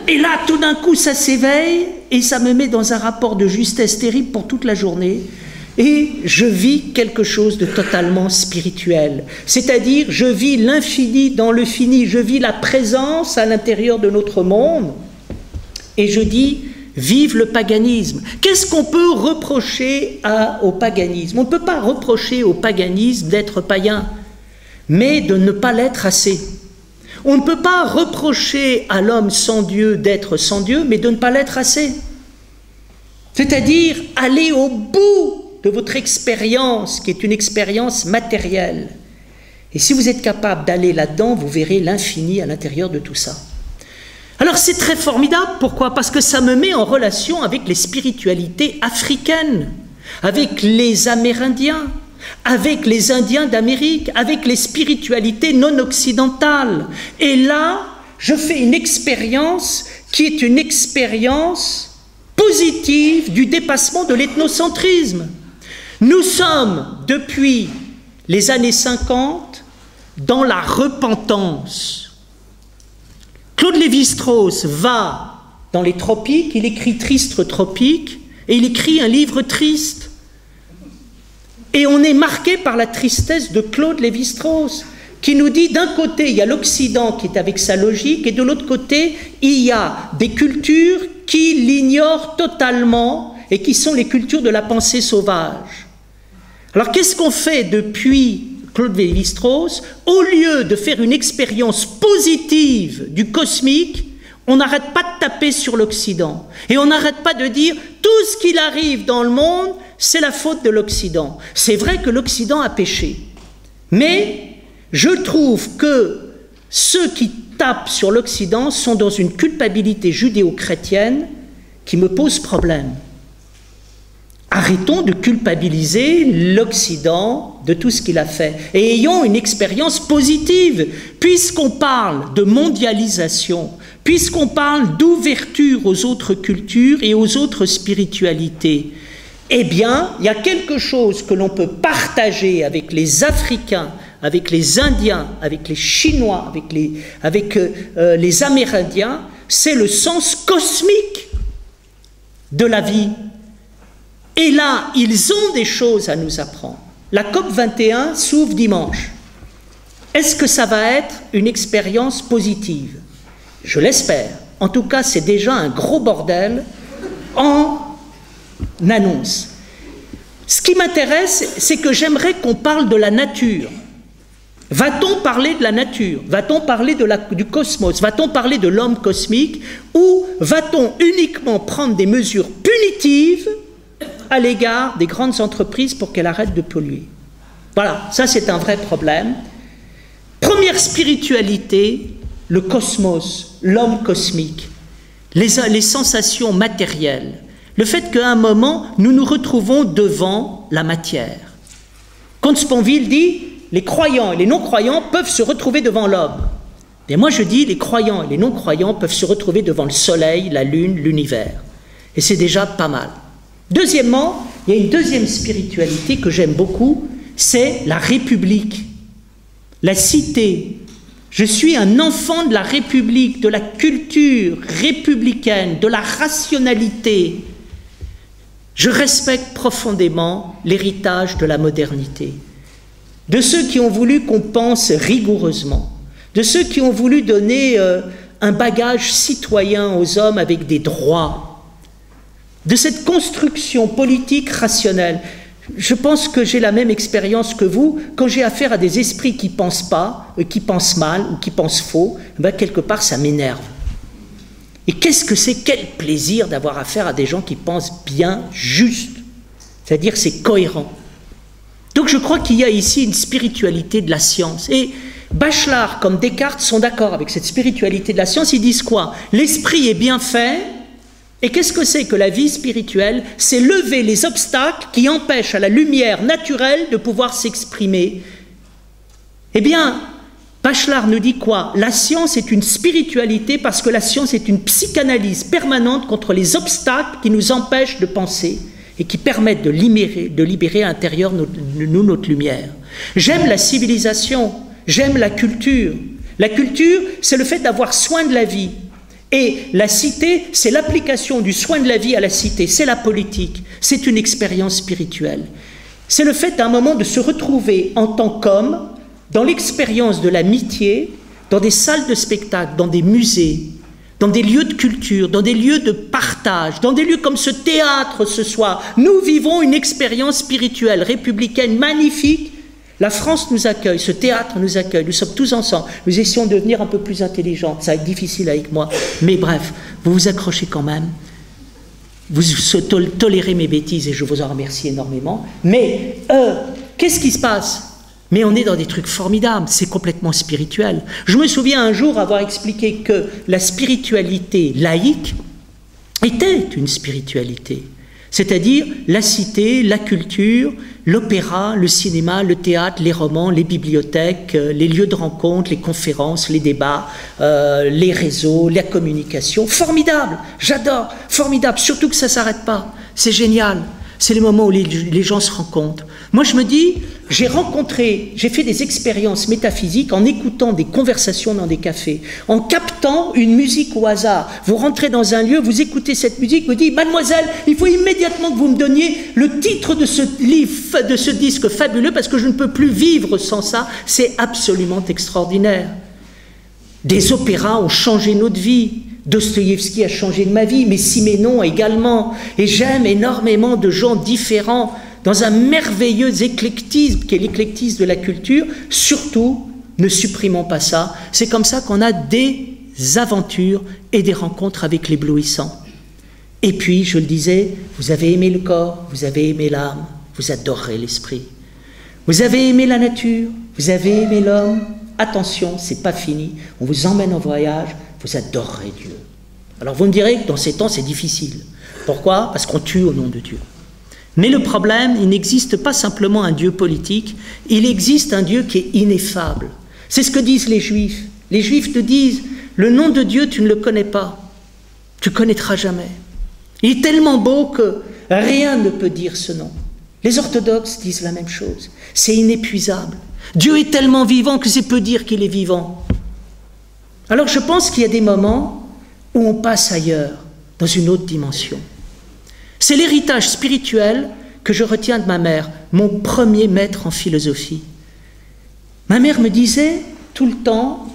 Et là, tout d'un coup, ça s'éveille, et ça me met dans un rapport de justesse terrible pour toute la journée. Et je vis quelque chose de totalement spirituel. C'est-à-dire, je vis l'infini dans le fini, je vis la présence à l'intérieur de notre monde. Et je dis, vive le paganisme. Qu'est-ce qu'on peut reprocher au paganisme? On ne peut pas reprocher au paganisme d'être païen, mais de ne pas l'être assez. On ne peut pas reprocher à l'homme sans Dieu d'être sans Dieu, mais de ne pas l'être assez. C'est-à-dire, aller au bout de votre expérience, qui est une expérience matérielle. Et si vous êtes capable d'aller là-dedans, vous verrez l'infini à l'intérieur de tout ça. Alors c'est très formidable, pourquoi? Parce que ça me met en relation avec les spiritualités africaines, avec les Amérindiens, avec les Indiens d'Amérique, avec les spiritualités non occidentales. Et là, je fais une expérience qui est une expérience positive du dépassement de l'ethnocentrisme. Nous sommes, depuis les années 50, dans la repentance. Claude Lévi-Strauss va dans les tropiques, il écrit Tristre tropique, et il écrit un livre triste. Et on est marqué par la tristesse de Claude Lévi-Strauss, qui nous dit, d'un côté, il y a l'Occident qui est avec sa logique, et de l'autre côté, il y a des cultures qui l'ignorent totalement, et qui sont les cultures de la pensée sauvage. Alors qu'est-ce qu'on fait depuis Claude Lévi-Strauss, au lieu de faire une expérience positive du cosmique, on n'arrête pas de taper sur l'Occident. Et on n'arrête pas de dire tout ce qu'il arrive dans le monde, c'est la faute de l'Occident. C'est vrai que l'Occident a péché. Mais je trouve que ceux qui tapent sur l'Occident sont dans une culpabilité judéo-chrétienne qui me pose problème. Arrêtons de culpabiliser l'Occident de tout ce qu'il a fait et ayons une expérience positive. Puisqu'on parle de mondialisation, puisqu'on parle d'ouverture aux autres cultures et aux autres spiritualités, eh bien, il y a quelque chose que l'on peut partager avec les Africains, avec les Indiens, avec les Chinois, avec les Amérindiens, c'est le sens cosmique de la vie. Et là, ils ont des choses à nous apprendre. La COP 21 s'ouvre dimanche. Est-ce que ça va être une expérience positive? Je l'espère. En tout cas, c'est déjà un gros bordel en annonce. Ce qui m'intéresse, c'est que j'aimerais qu'on parle de la nature. Va-t-on parler de la nature? Va-t-on parler du cosmos? Va-t-on parler de l'homme cosmique? Ou va-t-on uniquement prendre des mesures punitives à l'égard des grandes entreprises pour qu'elles arrêtent de polluer? Voilà, ça c'est un vrai problème. Première spiritualité, le cosmos, l'homme cosmique, les sensations matérielles, le fait qu'à un moment, nous nous retrouvons devant la matière. Comte Sponville dit, les croyants et les non-croyants peuvent se retrouver devant l'homme. Et moi je dis, les croyants et les non-croyants peuvent se retrouver devant le soleil, la lune, l'univers. Et c'est déjà pas mal. Deuxièmement, il y a une deuxième spiritualité que j'aime beaucoup, c'est la République, la cité. Je suis un enfant de la République, de la culture républicaine, de la rationalité. Je respecte profondément l'héritage de la modernité, de ceux qui ont voulu qu'on pense rigoureusement, de ceux qui ont voulu donner un bagage citoyen aux hommes avec des droits, de cette construction politique rationnelle. Je pense que j'ai la même expérience que vous. Quand j'ai affaire à des esprits qui ne pensent pas, qui pensent mal ou qui pensent faux, ben quelque part ça m'énerve. Et qu'est-ce que c'est? Quel plaisir d'avoir affaire à des gens qui pensent bien, juste. C'est-à-dire c'est cohérent. Donc je crois qu'il y a ici une spiritualité de la science. Et Bachelard comme Descartes sont d'accord avec cette spiritualité de la science. Ils disent quoi? L'esprit est bien fait. Et qu'est-ce que c'est que la vie spirituelle? C'est lever les obstacles qui empêchent à la lumière naturelle de pouvoir s'exprimer. Eh bien, Bachelard nous dit quoi? La science est une spiritualité parce que la science est une psychanalyse permanente contre les obstacles qui nous empêchent de penser et qui permettent de libérer à l'intérieur nous notre lumière. J'aime la civilisation, j'aime la culture. La culture, c'est le fait d'avoir soin de la vie. Et la cité, c'est l'application du soin de la vie à la cité, c'est la politique, c'est une expérience spirituelle. C'est le fait à un moment de se retrouver en tant qu'homme, dans l'expérience de l'amitié, dans des salles de spectacle, dans des musées, dans des lieux de culture, dans des lieux de partage, dans des lieux comme ce théâtre ce soir. Nous vivons une expérience spirituelle, républicaine, magnifique. La France nous accueille, ce théâtre nous accueille, nous sommes tous ensemble, nous essayons de devenir un peu plus intelligents, ça va être difficile avec moi, mais bref, vous vous accrochez quand même, vous tolérez mes bêtises et je vous en remercie énormément, mais qu'est-ce qui se passe? Mais on est dans des trucs formidables, c'est complètement spirituel. Je me souviens un jour avoir expliqué que la spiritualité laïque était une spiritualité. C'est-à-dire la cité, la culture, l'opéra, le cinéma, le théâtre, les romans, les bibliothèques, les lieux de rencontre, les conférences, les débats, les réseaux, la communication. Formidable, j'adore, formidable, surtout que ça ne s'arrête pas. C'est génial, c'est les moments où les gens se rencontrent. Moi je me dis, j'ai fait des expériences métaphysiques en écoutant des conversations dans des cafés, en captant une musique au hasard. Vous rentrez dans un lieu, vous écoutez cette musique, vous dites, mademoiselle, il faut immédiatement que vous me donniez le titre de ce livre, de ce disque fabuleux, parce que je ne peux plus vivre sans ça. C'est absolument extraordinaire. Des opéras ont changé notre vie. Dostoïevski a changé de ma vie, mais Siménon également. Et j'aime énormément de gens différents dans un merveilleux éclectisme qui est l'éclectisme de la culture. Surtout, ne supprimons pas ça. C'est comme ça qu'on a des aventures et des rencontres avec l'éblouissant. Et puis, je le disais, vous avez aimé le corps, vous avez aimé l'âme, vous adorerez l'esprit. Vous avez aimé la nature, vous avez aimé l'homme. Attention, c'est pas fini. On vous emmène en voyage, vous adorerez Dieu. Alors vous me direz que dans ces temps, c'est difficile. Pourquoi? Parce qu'on tue au nom de Dieu. Mais le problème, il n'existe pas simplement un Dieu politique, il existe un Dieu qui est ineffable. C'est ce que disent les Juifs. Les Juifs te disent, le nom de Dieu, tu ne le connais pas. Tu ne connaîtras jamais. Il est tellement beau que rien ne peut dire ce nom. Les orthodoxes disent la même chose. C'est inépuisable. Dieu est tellement vivant que c'est peu dire qu'il est vivant. Alors je pense qu'il y a des moments où on passe ailleurs, dans une autre dimension. C'est l'héritage spirituel que je retiens de ma mère, mon premier maître en philosophie. Ma mère me disait tout le temps,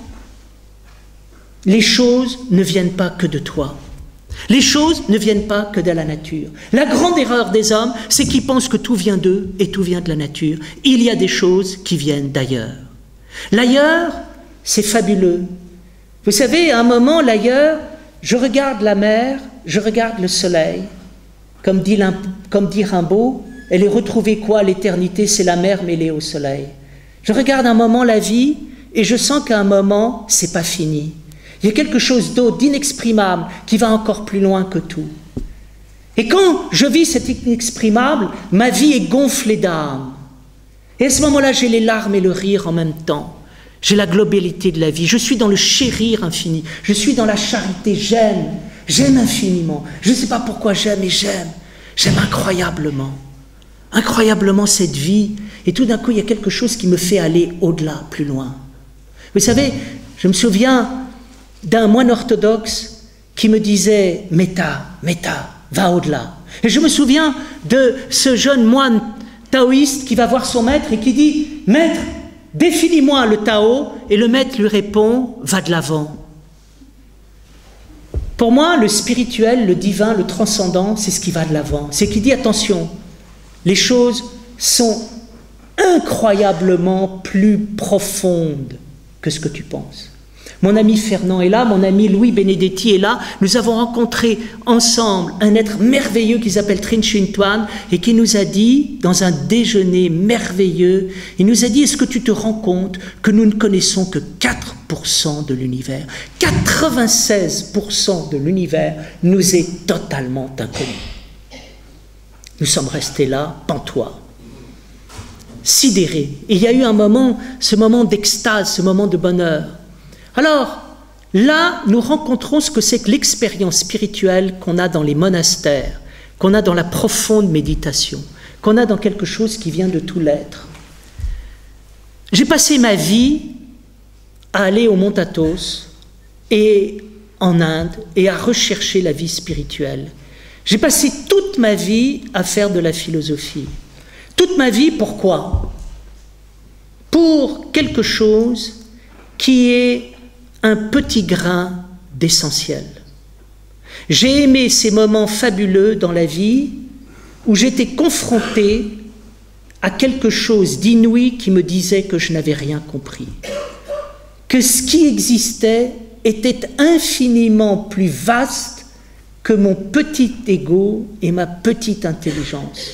les choses ne viennent pas que de toi. Les choses ne viennent pas que de la nature. La grande erreur des hommes, c'est qu'ils pensent que tout vient d'eux et tout vient de la nature. Il y a des choses qui viennent d'ailleurs. L'ailleurs, c'est fabuleux. Vous savez, à un moment, l'ailleurs, je regarde la mer, je regarde le soleil. Comme dit Rimbaud, elle est retrouvée quoi, l'éternité, c'est la mer mêlée au soleil. Je regarde un moment la vie et je sens qu'à un moment, c'est pas fini. Il y a quelque chose d'autre, d'inexprimable, qui va encore plus loin que tout. Et quand je vis cet inexprimable, ma vie est gonflée d'âme. Et à ce moment-là, j'ai les larmes et le rire en même temps. J'ai la globalité de la vie. Je suis dans le chérir infini. Je suis dans la charité. J'aime infiniment. Je ne sais pas pourquoi j'aime, mais j'aime. J'aime incroyablement. Incroyablement cette vie. Et tout d'un coup, il y a quelque chose qui me fait aller au-delà, plus loin. Vous savez, je me souviens d'un moine orthodoxe qui me disait « Méta, va au-delà ». Et je me souviens de ce jeune moine taoïste qui va voir son maître et qui dit « Maître, définis-moi le Tao ». Et le maître lui répond « Va de l'avant ». Pour moi, le spirituel, le divin, le transcendant, c'est ce qui va de l'avant. C'est qui dit « Attention, les choses sont incroyablement plus profondes que ce que tu penses ». Mon ami Fernand est là, mon ami Louis Benedetti est là. Nous avons rencontré ensemble un être merveilleux qui s'appelle Trinh Chinh Tuan et qui nous a dit, dans un déjeuner merveilleux, il nous a dit, est-ce que tu te rends compte que nous ne connaissons que 4% de l'univers? 96% de l'univers nous est totalement inconnu. Nous sommes restés là, pantois, sidérés. Et il y a eu un moment, ce moment d'extase, ce moment de bonheur. Alors, là, nous rencontrons ce que c'est que l'expérience spirituelle qu'on a dans les monastères, qu'on a dans la profonde méditation, qu'on a dans quelque chose qui vient de tout l'être. J'ai passé ma vie à aller au Mont Athos et en Inde et à rechercher la vie spirituelle. J'ai passé toute ma vie à faire de la philosophie. Toute ma vie, pourquoi? Pour quelque chose qui est un petit grain d'essentiel. J'ai aimé ces moments fabuleux dans la vie où j'étais confronté à quelque chose d'inouï qui me disait que je n'avais rien compris, que ce qui existait était infiniment plus vaste que mon petit ego et ma petite intelligence.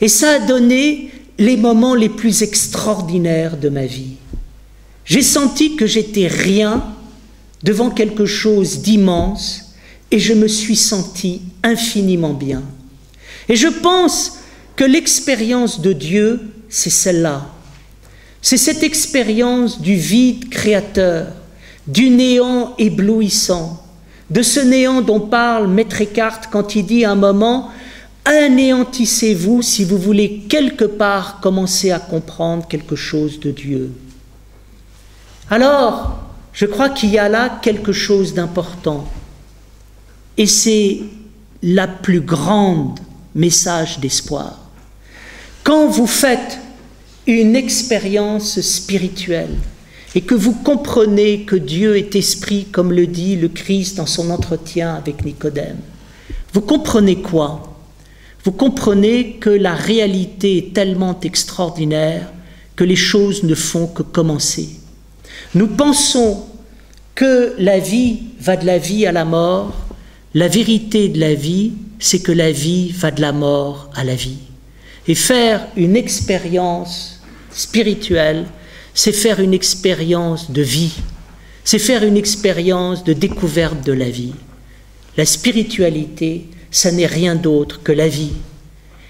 Et ça a donné les moments les plus extraordinaires de ma vie. J'ai senti que j'étais rien devant quelque chose d'immense et je me suis senti infiniment bien. Et je pense que l'expérience de Dieu, c'est celle-là. C'est cette expérience du vide créateur, du néant éblouissant, de ce néant dont parle Maître Eckhart quand il dit à un moment « Anéantissez-vous si vous voulez quelque part commencer à comprendre quelque chose de Dieu ». Alors, je crois qu'il y a là quelque chose d'important. Et c'est la plus grande message d'espoir. Quand vous faites une expérience spirituelle et que vous comprenez que Dieu est esprit, comme le dit le Christ dans son entretien avec Nicodème, vous comprenez quoi? vous comprenez que la réalité est tellement extraordinaire que les choses ne font que commencer. Nous pensons que la vie va de la vie à la mort. La vérité de la vie, c'est que la vie va de la mort à la vie. Et faire une expérience spirituelle, c'est faire une expérience de vie, c'est faire une expérience de découverte de la vie. La spiritualité, ça n'est rien d'autre que la vie.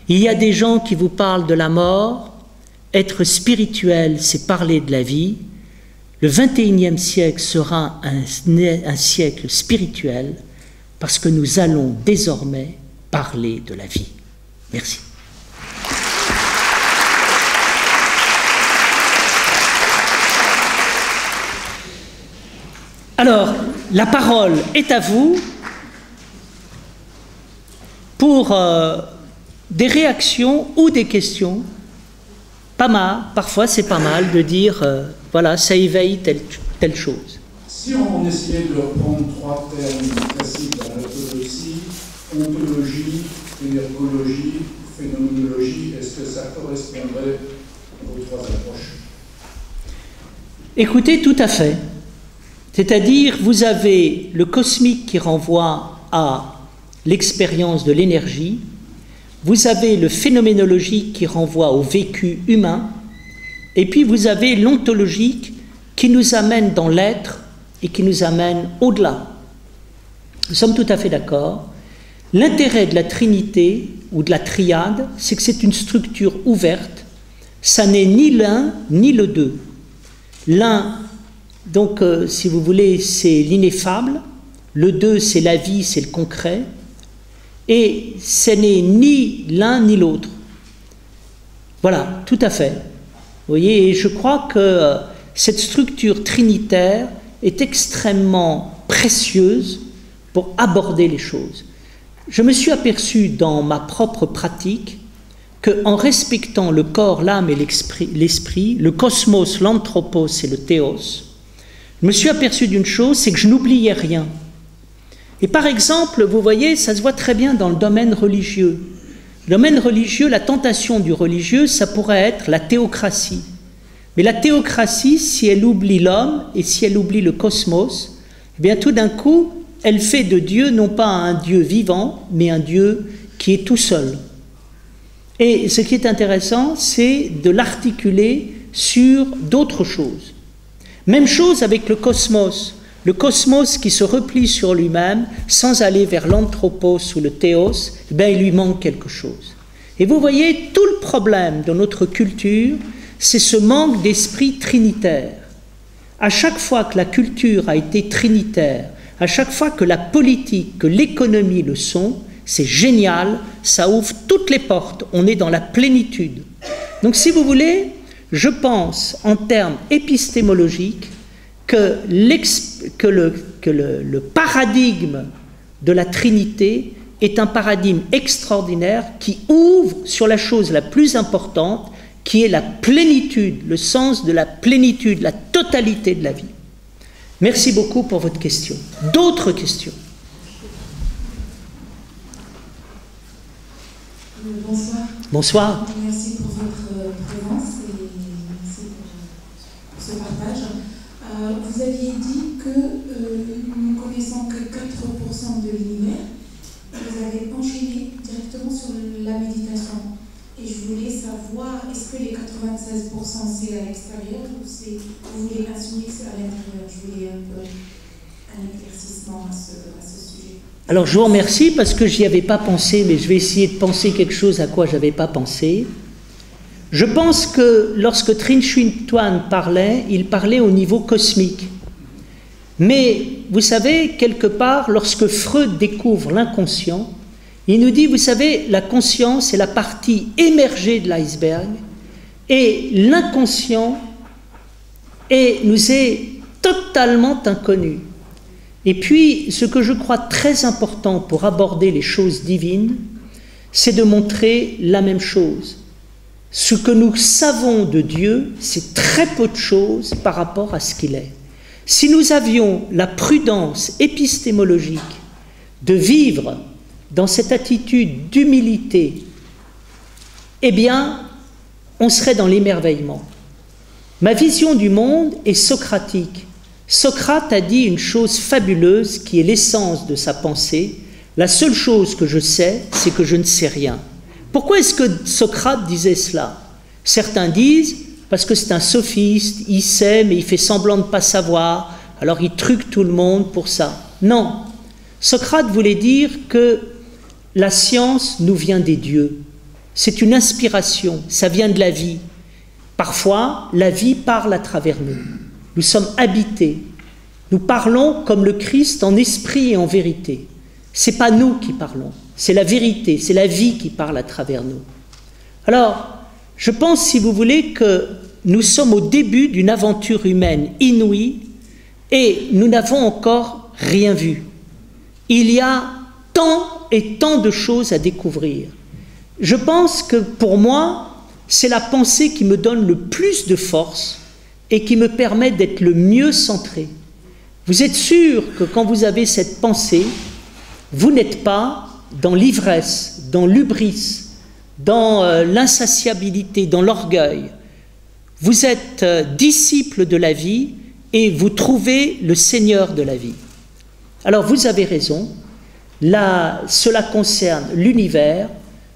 Il y a des gens qui vous parlent de la mort. Être spirituel, c'est parler de la vie. Le 21e siècle sera un siècle spirituel parce que nous allons désormais parler de la vie. Merci. Alors, la parole est à vous pour des réactions ou des questions. Pas mal, parfois c'est pas mal de dire, voilà, ça éveille telle chose. Si on essayait de reprendre trois termes classiques dans l'orthodoxie, ontologie, énergologie, phénoménologie, est-ce que ça correspondrait aux trois approches? Écoutez, tout à fait. C'est-à-dire, vous avez le cosmique qui renvoie à l'expérience de l'énergie, vous avez le phénoménologique qui renvoie au vécu humain, et puis vous avez l'ontologique qui nous amène dans l'être et qui nous amène au-delà. Nous sommes tout à fait d'accord. L'intérêt de la Trinité ou de la triade, c'est que c'est une structure ouverte, ça n'est ni l'un ni le deux. L'un, donc, si vous voulez, c'est l'ineffable, le deux, c'est la vie, c'est le concret, et ce n'est ni l'un ni l'autre. Voilà, tout à fait. Vous voyez, et je crois que cette structure trinitaire est extrêmement précieuse pour aborder les choses. Je me suis aperçu dans ma propre pratique qu'en respectant le corps, l'âme et l'esprit, le cosmos, l'anthropos et le théos, je me suis aperçu d'une chose, c'est que je n'oubliais rien. Et par exemple, vous voyez, ça se voit très bien dans le domaine religieux. Le domaine religieux, la tentation du religieux, ça pourrait être la théocratie. Mais la théocratie, si elle oublie l'homme et si elle oublie le cosmos, eh bien tout d'un coup, elle fait de Dieu non pas un Dieu vivant, mais un Dieu qui est tout seul. Et ce qui est intéressant, c'est de l'articuler sur d'autres choses. Même chose avec le cosmos. Le cosmos qui se replie sur lui-même sans aller vers l'anthropos ou le théos, eh bien, il lui manque quelque chose. Et vous voyez, tout le problème de notre culture, c'est ce manque d'esprit trinitaire. À chaque fois que la culture a été trinitaire, à chaque fois que la politique, que l'économie le sont, c'est génial, ça ouvre toutes les portes, on est dans la plénitude. Donc si vous voulez, je pense en termes épistémologiques que le paradigme de la Trinité est un paradigme extraordinaire qui ouvre sur la chose la plus importante, qui est la plénitude, le sens de la plénitude, la totalité de la vie. Merci beaucoup pour votre question. D'autres questions? Bonsoir. Bonsoir. Merci pour votre présence et merci pour ce partage. Vous aviez dit que nous ne connaissons que 4% de l'univers. Vous avez enchaîné directement sur la méditation. Et je voulais savoir, est-ce que les 96% c'est à l'extérieur ou vous voulez insinuer que c'est à l'intérieur? Je voulais un peu un éclaircissement à ce sujet. Alors je vous remercie parce que j'y avais pas pensé, mais je vais essayer de penser quelque chose à quoi j'avais pas pensé. Je pense que lorsque Trinh Xuyen Tuan parlait, il parlait au niveau cosmique. Mais vous savez, quelque part, lorsque Freud découvre l'inconscient, il nous dit, vous savez, la conscience est la partie émergée de l'iceberg et l'inconscient nous est totalement inconnu. Et puis, ce que je crois très important pour aborder les choses divines, c'est de montrer la même chose. Ce que nous savons de Dieu, c'est très peu de choses par rapport à ce qu'il est. Si nous avions la prudence épistémologique de vivre dans cette attitude d'humilité, eh bien, on serait dans l'émerveillement. Ma vision du monde est socratique. Socrate a dit une chose fabuleuse qui est l'essence de sa pensée. La seule chose que je sais, c'est que je ne sais rien. Pourquoi est-ce que Socrate disait cela? Certains disent parce que c'est un sophiste, il sait mais il fait semblant de ne pas savoir, alors il truque tout le monde pour ça. Non, Socrate voulait dire que la science nous vient des dieux. C'est une inspiration, ça vient de la vie. Parfois, la vie parle à travers nous. Nous sommes habités. Nous parlons comme le Christ en esprit et en vérité. Ce n'est pas nous qui parlons, c'est la vérité, c'est la vie qui parle à travers nous. Alors, je pense, si vous voulez, que nous sommes au début d'une aventure humaine inouïe et nous n'avons encore rien vu. Il y a tant et tant de choses à découvrir. Je pense que pour moi, c'est la pensée qui me donne le plus de force et qui me permet d'être le mieux centré. Vous êtes sûr que quand vous avez cette pensée, vous n'êtes pas dans l'ivresse, dans l'hubris, dans l'insatiabilité, dans l'orgueil. Vous êtes disciple de la vie et vous trouvez le Seigneur de la vie. Alors vous avez raison, là, cela concerne l'univers,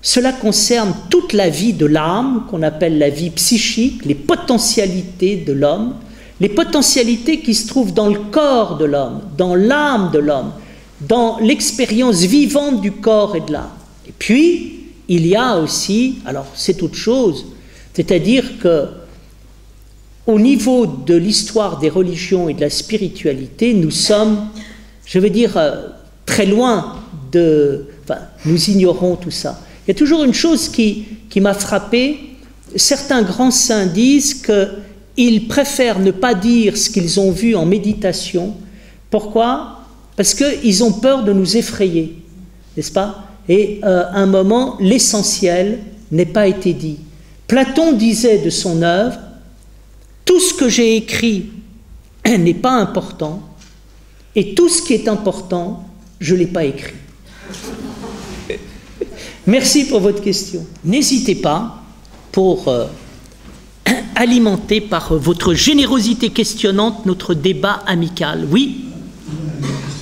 cela concerne toute la vie de l'âme, qu'on appelle la vie psychique, les potentialités de l'homme, les potentialités qui se trouvent dans le corps de l'homme, dans l'âme de l'homme, dans l'expérience vivante du corps et de l'âme. Et puis, il y a aussi, alors c'est autre chose, c'est-à-dire que au niveau de l'histoire des religions et de la spiritualité, nous sommes, je veux dire, très loin de... Enfin, nous ignorons tout ça. Il y a toujours une chose qui m'a frappé. Certains grands saints disent qu'ils préfèrent ne pas dire ce qu'ils ont vu en méditation. Pourquoi? Parce qu'ils ont peur de nous effrayer, n'est-ce pas? Et à un moment, l'essentiel n'est pas été dit. Platon disait de son œuvre, tout ce que j'ai écrit n'est pas important, et tout ce qui est important, je ne l'ai pas écrit. Merci pour votre question. N'hésitez pas pour alimenter par votre générosité questionnante notre débat amical. Oui?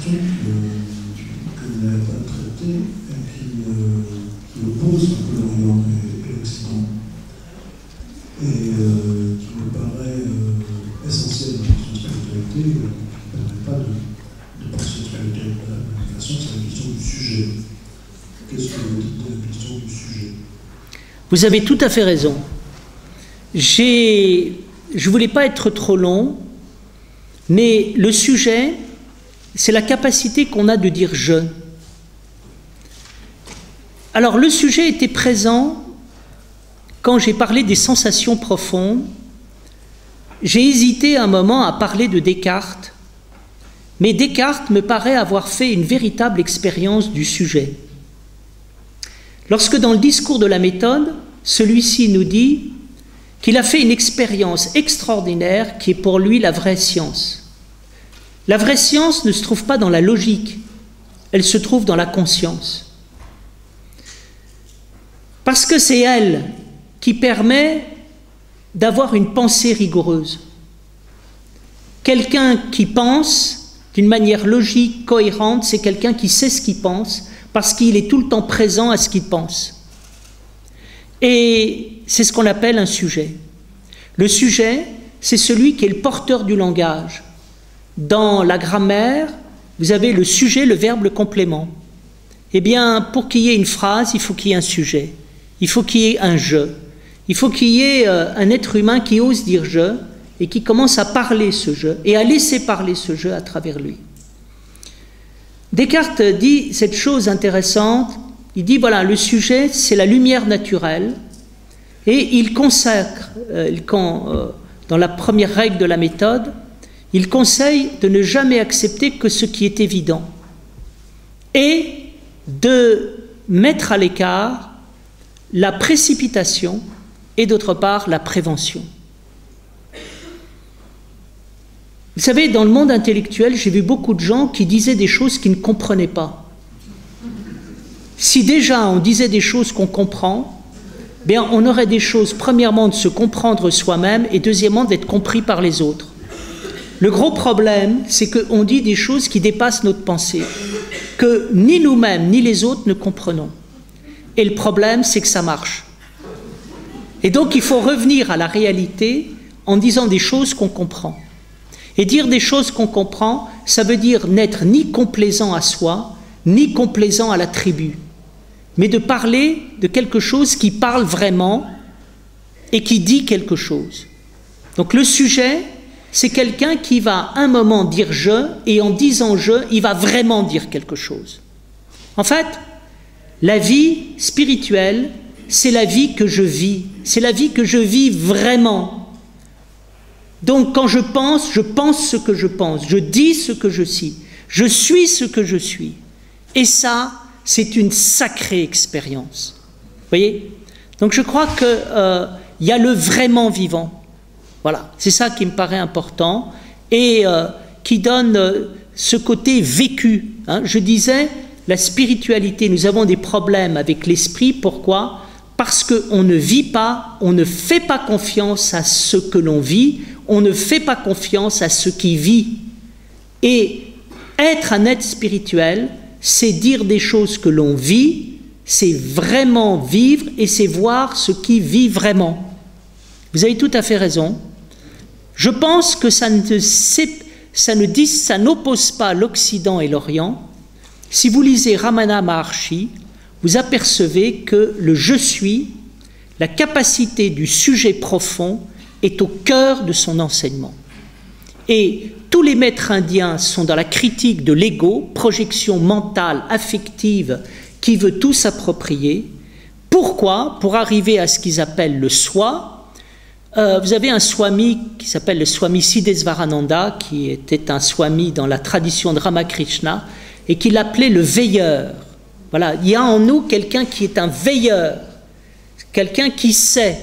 Une question que vous n'avez pas traitée et qui oppose un peu l'Orient et l'Occident et qui me paraît essentielle dans la spiritualité, qui ne permet pas de penser la spiritualité de la même façon, c'est la question du sujet. Qu'est-ce que vous dites de la question du sujet? Vous avez tout à fait raison. Je ne voulais pas être trop long, mais le sujet, c'est la capacité qu'on a de dire « je ». Alors, le sujet était présent quand j'ai parlé des sensations profondes. J'ai hésité un moment à parler de Descartes, mais Descartes me paraît avoir fait une véritable expérience du sujet. Lorsque dans le discours de la méthode, celui-ci nous dit qu'il a fait une expérience extraordinaire qui est pour lui la vraie science. La vraie science ne se trouve pas dans la logique, elle se trouve dans la conscience. Parce que c'est elle qui permet d'avoir une pensée rigoureuse. Quelqu'un qui pense d'une manière logique, cohérente, c'est quelqu'un qui sait ce qu'il pense, parce qu'il est tout le temps présent à ce qu'il pense. Et c'est ce qu'on appelle un sujet. Le sujet, c'est celui qui est le porteur du langage. Dans la grammaire, vous avez le sujet, le verbe, le complément. Eh bien, pour qu'il y ait une phrase, il faut qu'il y ait un sujet. Il faut qu'il y ait un « je ». Il faut qu'il y ait un être humain qui ose dire « je » et qui commence à parler ce « je » et à laisser parler ce « je » à travers lui. Descartes dit cette chose intéressante, il dit voilà, le sujet c'est la lumière naturelle et il consacre, dans la première règle de la méthode, il conseille de ne jamais accepter que ce qui est évident et de mettre à l'écart la précipitation et d'autre part la prévention. Vous savez, dans le monde intellectuel, j'ai vu beaucoup de gens qui disaient des choses qu'ils ne comprenaient pas. si déjà on disait des choses qu'on comprend, bien on aurait des choses, premièrement, de se comprendre soi-même et deuxièmement, d'être compris par les autres. Le gros problème, c'est qu'on dit des choses qui dépassent notre pensée, que ni nous-mêmes ni les autres ne comprenons. Et le problème, c'est que ça marche. Et donc, il faut revenir à la réalité en disant des choses qu'on comprend. Et dire des choses qu'on comprend, ça veut dire n'être ni complaisant à soi, ni complaisant à la tribu, mais de parler de quelque chose qui parle vraiment et qui dit quelque chose. Donc le sujet, c'est quelqu'un qui va un moment dire « je » et en disant « je », il va vraiment dire quelque chose. En fait, la vie spirituelle, c'est la vie que je vis, c'est la vie que je vis vraiment. Donc quand je pense ce que je pense, je dis ce que je suis ce que je suis. Et ça, c'est une sacrée expérience. Vous voyez? Donc je crois qu'il y a le vraiment vivant. Voilà, c'est ça qui me paraît important et qui donne ce côté vécu. Hein. Je disais, la spiritualité, nous avons des problèmes avec l'esprit. Pourquoi? Parce qu'on ne vit pas, on ne fait pas confiance à ce que l'on vit, on ne fait pas confiance à ce qui vit. Et être un être spirituel, c'est dire des choses que l'on vit, c'est vraiment vivre et c'est voir ce qui vit vraiment. Vous avez tout à fait raison. Je pense que ça n'oppose pas l'Occident et l'Orient. Si vous lisez Ramana Maharshi, vous apercevez que le « je suis », la capacité du sujet profond, est au cœur de son enseignement. Et tous les maîtres indiens sont dans la critique de l'ego, projection mentale, affective, qui veut tout s'approprier. Pourquoi? Pour arriver à ce qu'ils appellent le soi. Vous avez un swami qui s'appelle le swami Siddhesvarananda, qui était un swami dans la tradition de Ramakrishna, et qui l'appelait le veilleur. Voilà, il y a en nous quelqu'un qui est un veilleur, quelqu'un qui sait.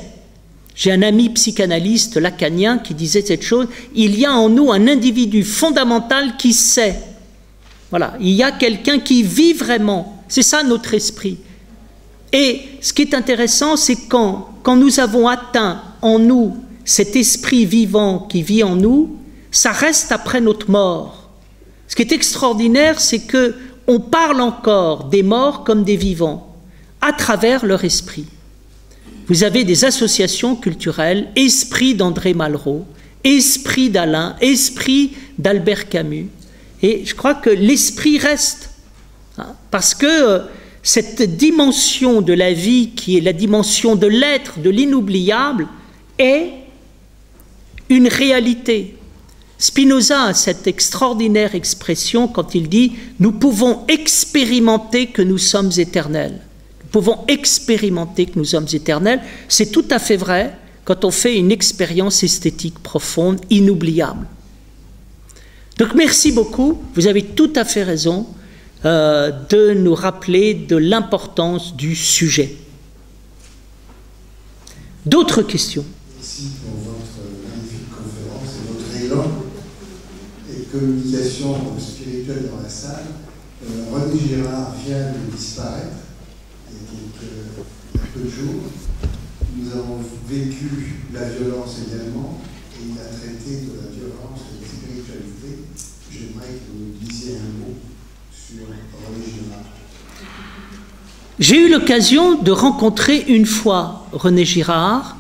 J'ai un ami psychanalyste lacanien qui disait cette chose, il y a en nous un individu fondamental qui sait. Voilà, il y a quelqu'un qui vit vraiment, c'est ça notre esprit. Et ce qui est intéressant, c'est quand nous avons atteint en nous cet esprit vivant qui vit en nous, ça reste après notre mort. Ce qui est extraordinaire, c'est qu'on parle encore des morts comme des vivants, à travers leur esprit. Vous avez des associations culturelles, Esprit d'André Malraux, Esprit d'Alain, Esprit d'Albert Camus. Et je crois que l'esprit reste, hein, parce que cette dimension de la vie, qui est la dimension de l'être, de l'inoubliable, est une réalité. Spinoza a cette extraordinaire expression quand il dit « Nous pouvons expérimenter que nous sommes éternels ». Nous pouvons expérimenter que nous sommes éternels. C'est tout à fait vrai quand on fait une expérience esthétique profonde, inoubliable. Donc merci beaucoup, vous avez tout à fait raison de nous rappeler de l'importance du sujet. D'autres questions? Merci pour votre magnifique conférence et votre élan et communication spirituelle dans la salle. René Girard vient de disparaître il y a peu de jours. Nous avons vécu la violence également et il a traité de la violence et de la spiritualité. J'aimerais que vous nous disiez un mot sur René Girard. J'ai eu l'occasion de rencontrer une fois René Girard.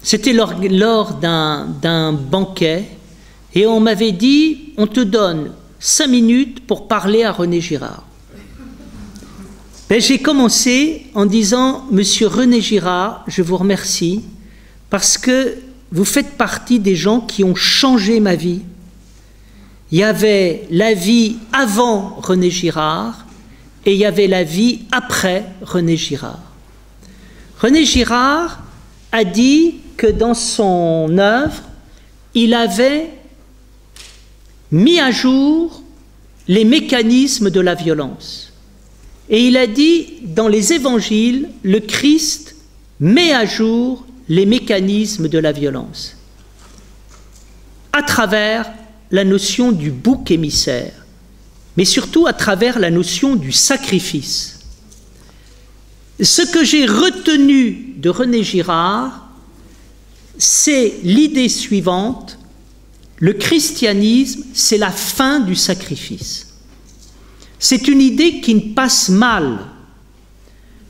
C'était lors d'un banquet et on m'avait dit « On te donne 5 minutes pour parler à René Girard ». Ben, j'ai commencé en disant « Monsieur René Girard, je vous remercie parce que vous faites partie des gens qui ont changé ma vie. Il y avait la vie avant René Girard et il y avait la vie après René Girard. René Girard a dit que dans son œuvre, il avait mis à jour les mécanismes de la violence. Et il a dit, dans les évangiles, le Christ met à jour les mécanismes de la violence à travers la notion du bouc émissaire, mais surtout à travers la notion du sacrifice. Ce que j'ai retenu de René Girard, c'est l'idée suivante: le christianisme, c'est la fin du sacrifice. C'est une idée qui ne passe mal.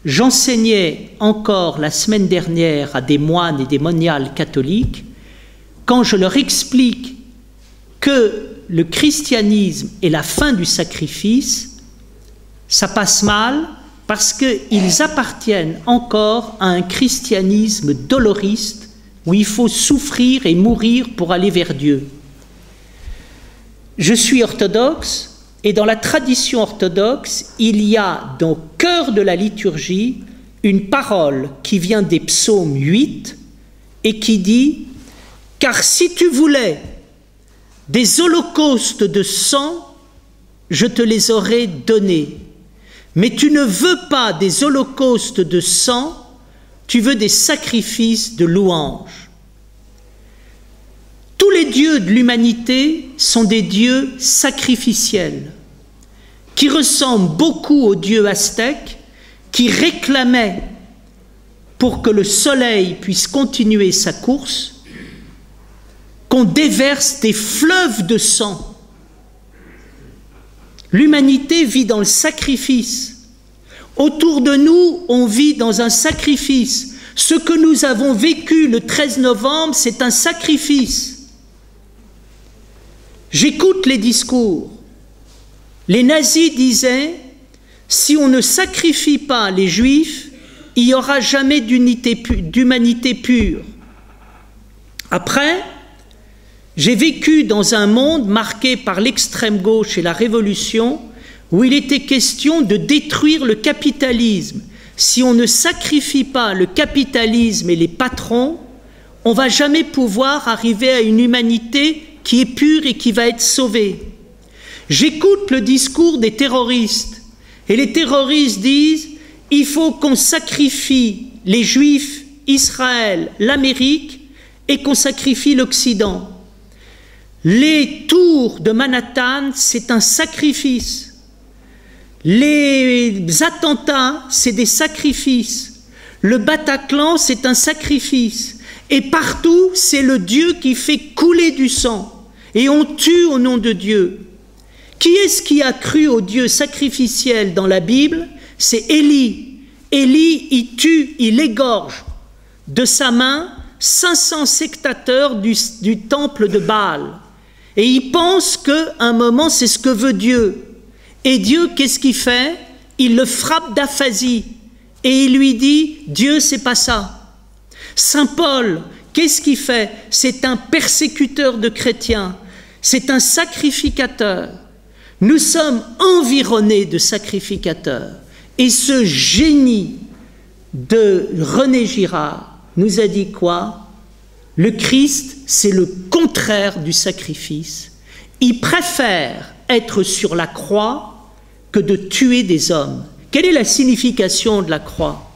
J'enseignais encore la semaine dernière à des moines et des moniales catholiques, quand je leur explique que le christianisme est la fin du sacrifice, ça passe mal parce qu'ils appartiennent encore à un christianisme doloriste où il faut souffrir et mourir pour aller vers Dieu. Je suis orthodoxe et dans la tradition orthodoxe, il y a au cœur de la liturgie une parole qui vient des psaumes 8 et qui dit « Car si tu voulais des holocaustes de sang, je te les aurais donnés. Mais tu ne veux pas des holocaustes de sang, tu veux des sacrifices de louange. » Tous les dieux de l'humanité sont des dieux sacrificiels, qui ressemblent beaucoup aux dieux aztèques, qui réclamaient, pour que le soleil puisse continuer sa course, qu'on déverse des fleuves de sang. L'humanité vit dans le sacrifice. Autour de nous, on vit dans un sacrifice. Ce que nous avons vécu le 13 novembre, c'est un sacrifice. J'écoute les discours. Les nazis disaient, si on ne sacrifie pas les juifs, il n'y aura jamais d'humanité pure. Après, j'ai vécu dans un monde marqué par l'extrême gauche et la révolution, où il était question de détruire le capitalisme. Si on ne sacrifie pas le capitalisme et les patrons, on ne va jamais pouvoir arriver à une humanité qui est pure et qui va être sauvée. J'écoute le discours des terroristes, et les terroristes disent « il faut qu'on sacrifie les Juifs, Israël, l'Amérique, et qu'on sacrifie l'Occident. » Les tours de Manhattan, c'est un sacrifice. Les attentats, c'est des sacrifices. Le Bataclan, c'est un sacrifice. Et partout, c'est le Dieu qui fait couler du sang. Et on tue au nom de Dieu. Qui est-ce qui a cru au Dieu sacrificiel dans la Bible? C'est Élie. Élie, il tue, il égorge de sa main 500 sectateurs du temple de Baal. Et il pense qu'à un moment, c'est ce que veut Dieu. Et Dieu, qu'est-ce qu'il fait? Il le frappe d'aphasie. Et il lui dit, Dieu, c'est pas ça. Saint Paul, qu'est-ce qu'il fait? C'est un persécuteur de chrétiens. C'est un sacrificateur. Nous sommes environnés de sacrificateurs. Et ce génie de René Girard nous a dit quoi? Le Christ, c'est le contraire du sacrifice. Il préfère être sur la croix que de tuer des hommes. Quelle est la signification de la croix?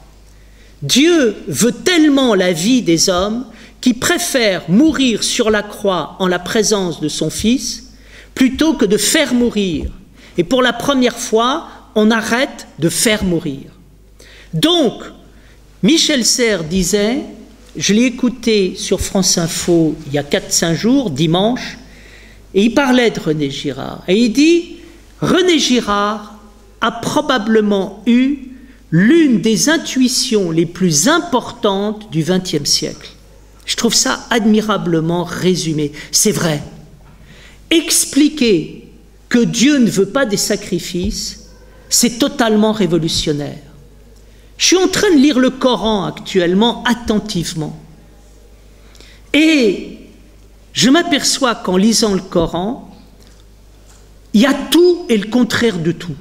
Dieu veut tellement la vie des hommes qu'il préfère mourir sur la croix en la présence de son Fils plutôt que de faire mourir. Et pour la première fois, on arrête de faire mourir. Donc, Michel Serres disait, je l'ai écouté sur France Info il y a 4-5 jours, dimanche, et il parlait de René Girard. Et il dit, René Girard a probablement eu l'une des intuitions les plus importantes du XXe siècle. Je trouve ça admirablement résumé. C'est vrai. Expliquer que Dieu ne veut pas des sacrifices, c'est totalement révolutionnaire. Je suis en train de lire le Coran actuellement attentivement. Et je m'aperçois qu'en lisant le Coran, il y a tout et le contraire de tout.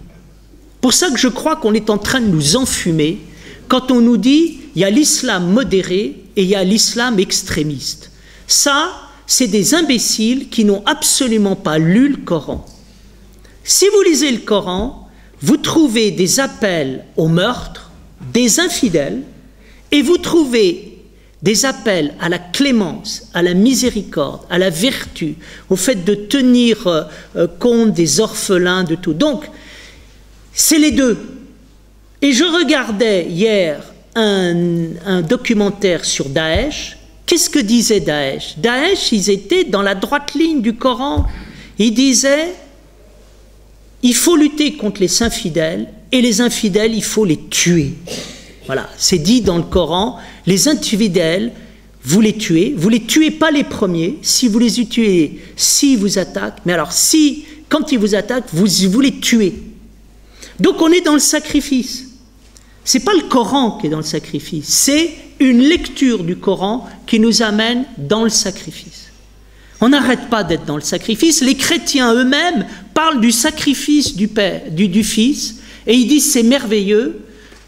Pour ça que je crois qu'on est en train de nous enfumer quand on nous dit il y a l'islam modéré et il y a l'islam extrémiste. Ça, c'est des imbéciles qui n'ont absolument pas lu le Coran. Si vous lisez le Coran, vous trouvez des appels au meurtre, des infidèles, et vous trouvez des appels à la clémence, à la miséricorde, à la vertu, au fait de tenir compte des orphelins, de tout. Donc, c'est les deux. Et je regardais hier un documentaire sur Daesh. Qu'est-ce que disait Daesh? Daesh, ils étaient dans la droite ligne du Coran. Ils disaient, il faut lutter contre les infidèles, et les infidèles, il faut les tuer. Voilà, c'est dit dans le Coran, les infidèles, vous les tuez pas les premiers, si vous les tuez, s'ils vous attaquent, mais alors si, quand ils vous attaquent, vous les tuez. Donc on est dans le sacrifice. C'est pas le Coran qui est dans le sacrifice, c'est une lecture du Coran qui nous amène dans le sacrifice. On n'arrête pas d'être dans le sacrifice. Les chrétiens eux-mêmes parlent du sacrifice du Père, du Fils, et ils disent c'est merveilleux,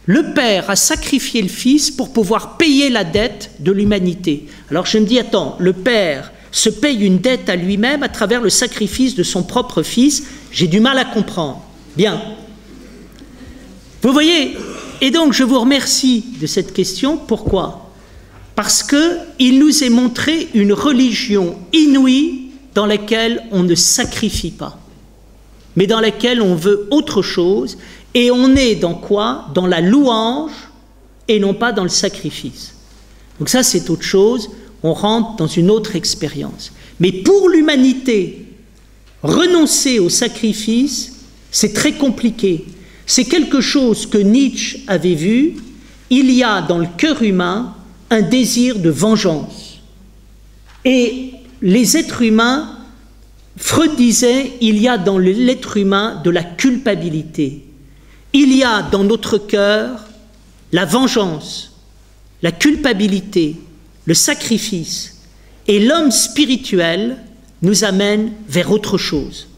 le Père a sacrifié le Fils pour pouvoir payer la dette de l'humanité. Alors je me dis, attends, le Père se paye une dette à lui-même à travers le sacrifice de son propre Fils, j'ai du mal à comprendre. Bien. Vous voyez, et donc je vous remercie de cette question. Pourquoi? Parce qu'il nous est montré une religion inouïe dans laquelle on ne sacrifie pas, mais dans laquelle on veut autre chose, et on est dans quoi? Dans la louange et non pas dans le sacrifice. Donc ça c'est autre chose, on rentre dans une autre expérience. Mais pour l'humanité, renoncer au sacrifice, c'est très compliqué. C'est quelque chose que Nietzsche avait vu. Il y a dans le cœur humain un désir de vengeance. Et les êtres humains, Freud disait, il y a dans l'être humain de la culpabilité. Il y a dans notre cœur la vengeance, la culpabilité, le sacrifice. Et l'homme spirituel nous amène vers autre chose.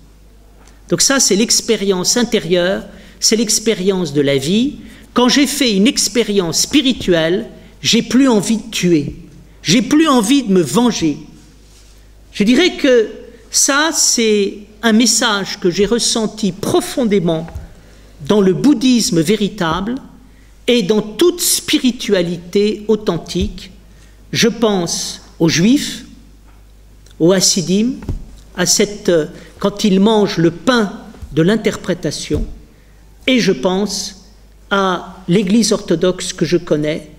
Donc ça, c'est l'expérience intérieure, c'est l'expérience de la vie. Quand j'ai fait une expérience spirituelle, j'ai plus envie de tuer, j'ai plus envie de me venger. Je dirais que ça, c'est un message que j'ai ressenti profondément dans le bouddhisme véritable et dans toute spiritualité authentique. Je pense aux Juifs, aux Hassidim, quand ils mangent le pain de l'interprétation, et je pense à l'Église orthodoxe que je connais,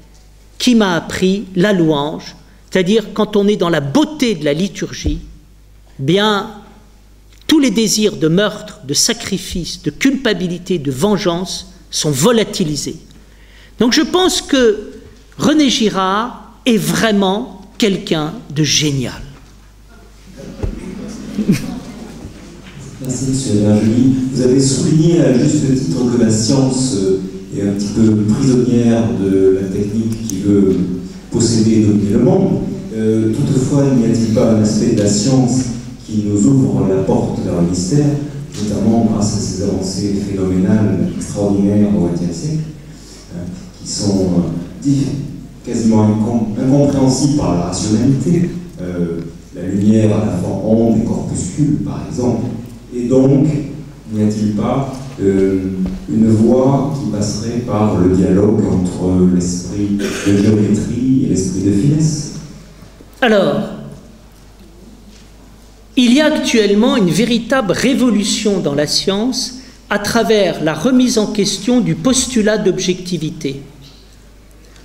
qui m'a appris la louange, c'est-à-dire quand on est dans la beauté de la liturgie, bien tous les désirs de meurtre, de sacrifice, de culpabilité, de vengeance sont volatilisés. Donc je pense que René Girard est vraiment quelqu'un de génial. Merci M. Bergely. Vous avez souligné à juste titre que la science est un petit peu prisonnière de la technique qui veut posséder et dominer le monde. Toutefois, n'y a-t-il pas un aspect de la science qui nous ouvre la porte vers le mystère, notamment grâce à ces avancées phénoménales extraordinaires au XXe siècle, qui sont quasiment incompréhensibles par la rationalité, la lumière à la fois onde et corpuscule par exemple, et donc n'y a-t-il pas une voie qui passerait par le dialogue entre l'esprit de géométrie et l'esprit de finesse? Alors, il y a actuellement une véritable révolution dans la science à travers la remise en question du postulat d'objectivité.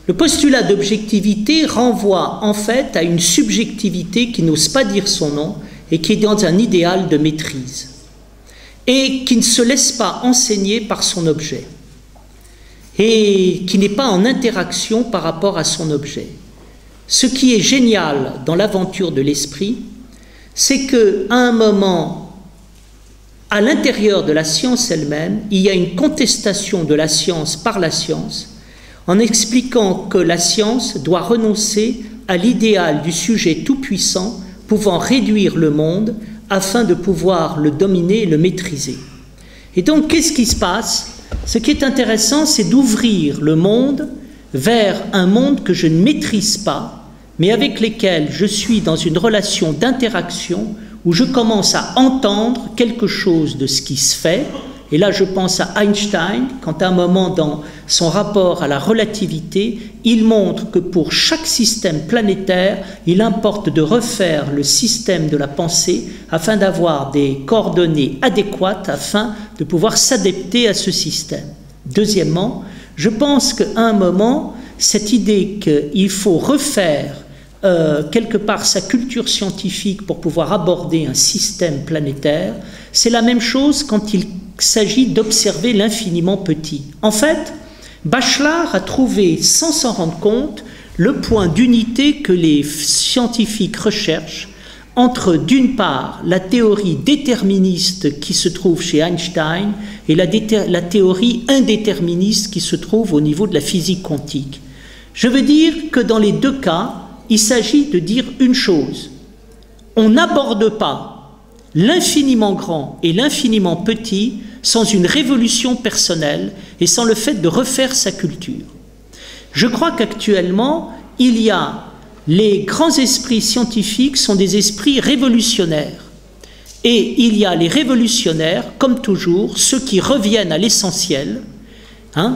Le postulat d'objectivité renvoie en fait à une subjectivité qui n'ose pas dire son nom et qui est dans un idéal de maîtrise et qui ne se laisse pas enseigner par son objet et qui n'est pas en interaction par rapport à son objet. Ce qui est génial dans l'aventure de l'esprit, c'est qu'à un moment, à l'intérieur de la science elle-même, il y a une contestation de la science par la science, en expliquant que la science doit renoncer à l'idéal du sujet tout-puissant pouvant réduire le monde afin de pouvoir le dominer et le maîtriser. Et donc, qu'est-ce qui se passe? Ce qui est intéressant, c'est d'ouvrir le monde vers un monde que je ne maîtrise pas, mais avec lesquels je suis dans une relation d'interaction où je commence à entendre quelque chose de ce qui se fait. Et là, je pense à Einstein, quand à un moment dans son rapport à la relativité, il montre que pour chaque système planétaire, il importe de refaire le système de la pensée afin d'avoir des coordonnées adéquates afin de pouvoir s'adapter à ce système. Deuxièmement, Je pense qu'à un moment, cette idée qu'il faut refaire quelque part sa culture scientifique pour pouvoir aborder un système planétaire, c'est la même chose quand il s'agit d'observer l'infiniment petit. En fait, Bachelard a trouvé, sans s'en rendre compte, le point d'unité que les scientifiques recherchent entre, d'une part, la théorie déterministe qui se trouve chez Einstein et la théorie indéterministe qui se trouve au niveau de la physique quantique. Je veux dire que dans les deux cas, il s'agit de dire une chose. On n'aborde pas l'infiniment grand et l'infiniment petit sans une révolution personnelle et sans le fait de refaire sa culture. Je crois qu'actuellement, il y a les grands esprits scientifiques sont des esprits révolutionnaires. Et il y a les révolutionnaires, comme toujours, ceux qui reviennent à l'essentiel.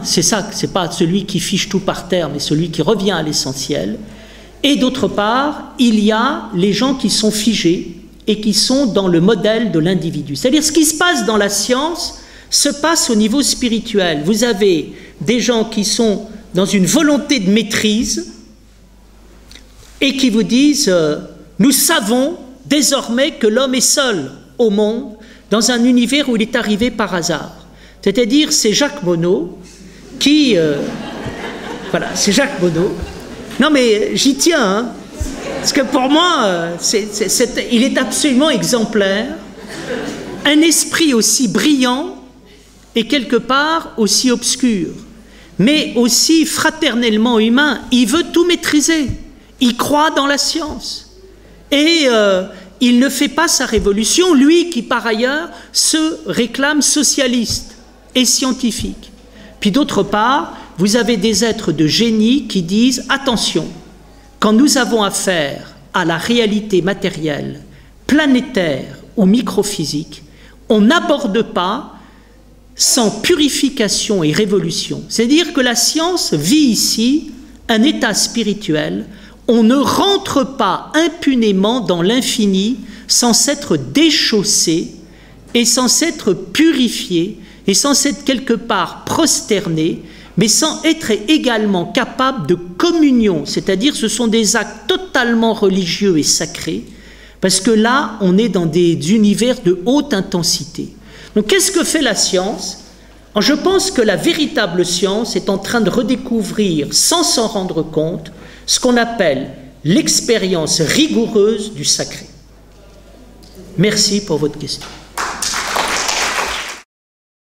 C'est ça, c'est pas celui qui fiche tout par terre, mais celui qui revient à l'essentiel. Et d'autre part, il y a les gens qui sont figés et qui sont dans le modèle de l'individu. C'est-à-dire, ce qui se passe dans la science se passe au niveau spirituel. Vous avez des gens qui sont dans une volonté de maîtrise et qui vous disent nous savons désormais que l'homme est seul au monde dans un univers où il est arrivé par hasard. C'est-à-dire, c'est Jacques Monod qui... voilà, c'est Jacques Monod. Non mais j'y tiens, parce que pour moi, il est absolument exemplaire. Un esprit aussi brillant et quelque part aussi obscur, mais aussi fraternellement humain. Il veut tout maîtriser. Il croit dans la science. Et il ne fait pas sa révolution, lui qui par ailleurs se réclame socialiste et scientifique. Puis d'autre part, vous avez des êtres de génie qui disent « Attention, quand nous avons affaire à la réalité matérielle, planétaire ou microphysique, on n'aborde pas sans purification et révolution. » C'est-à-dire que la science vit ici un état spirituel. On ne rentre pas impunément dans l'infini sans s'être déchaussé et sans s'être purifié et sans s'être quelque part prosterné, mais sans être également capable de communion, c'est-à-dire ce sont des actes totalement religieux et sacrés, parce que là, on est dans des univers de haute intensité. Donc, qu'est-ce que fait la science? Je pense que la véritable science est en train de redécouvrir, sans s'en rendre compte, ce qu'on appelle l'expérience rigoureuse du sacré. Merci pour votre question.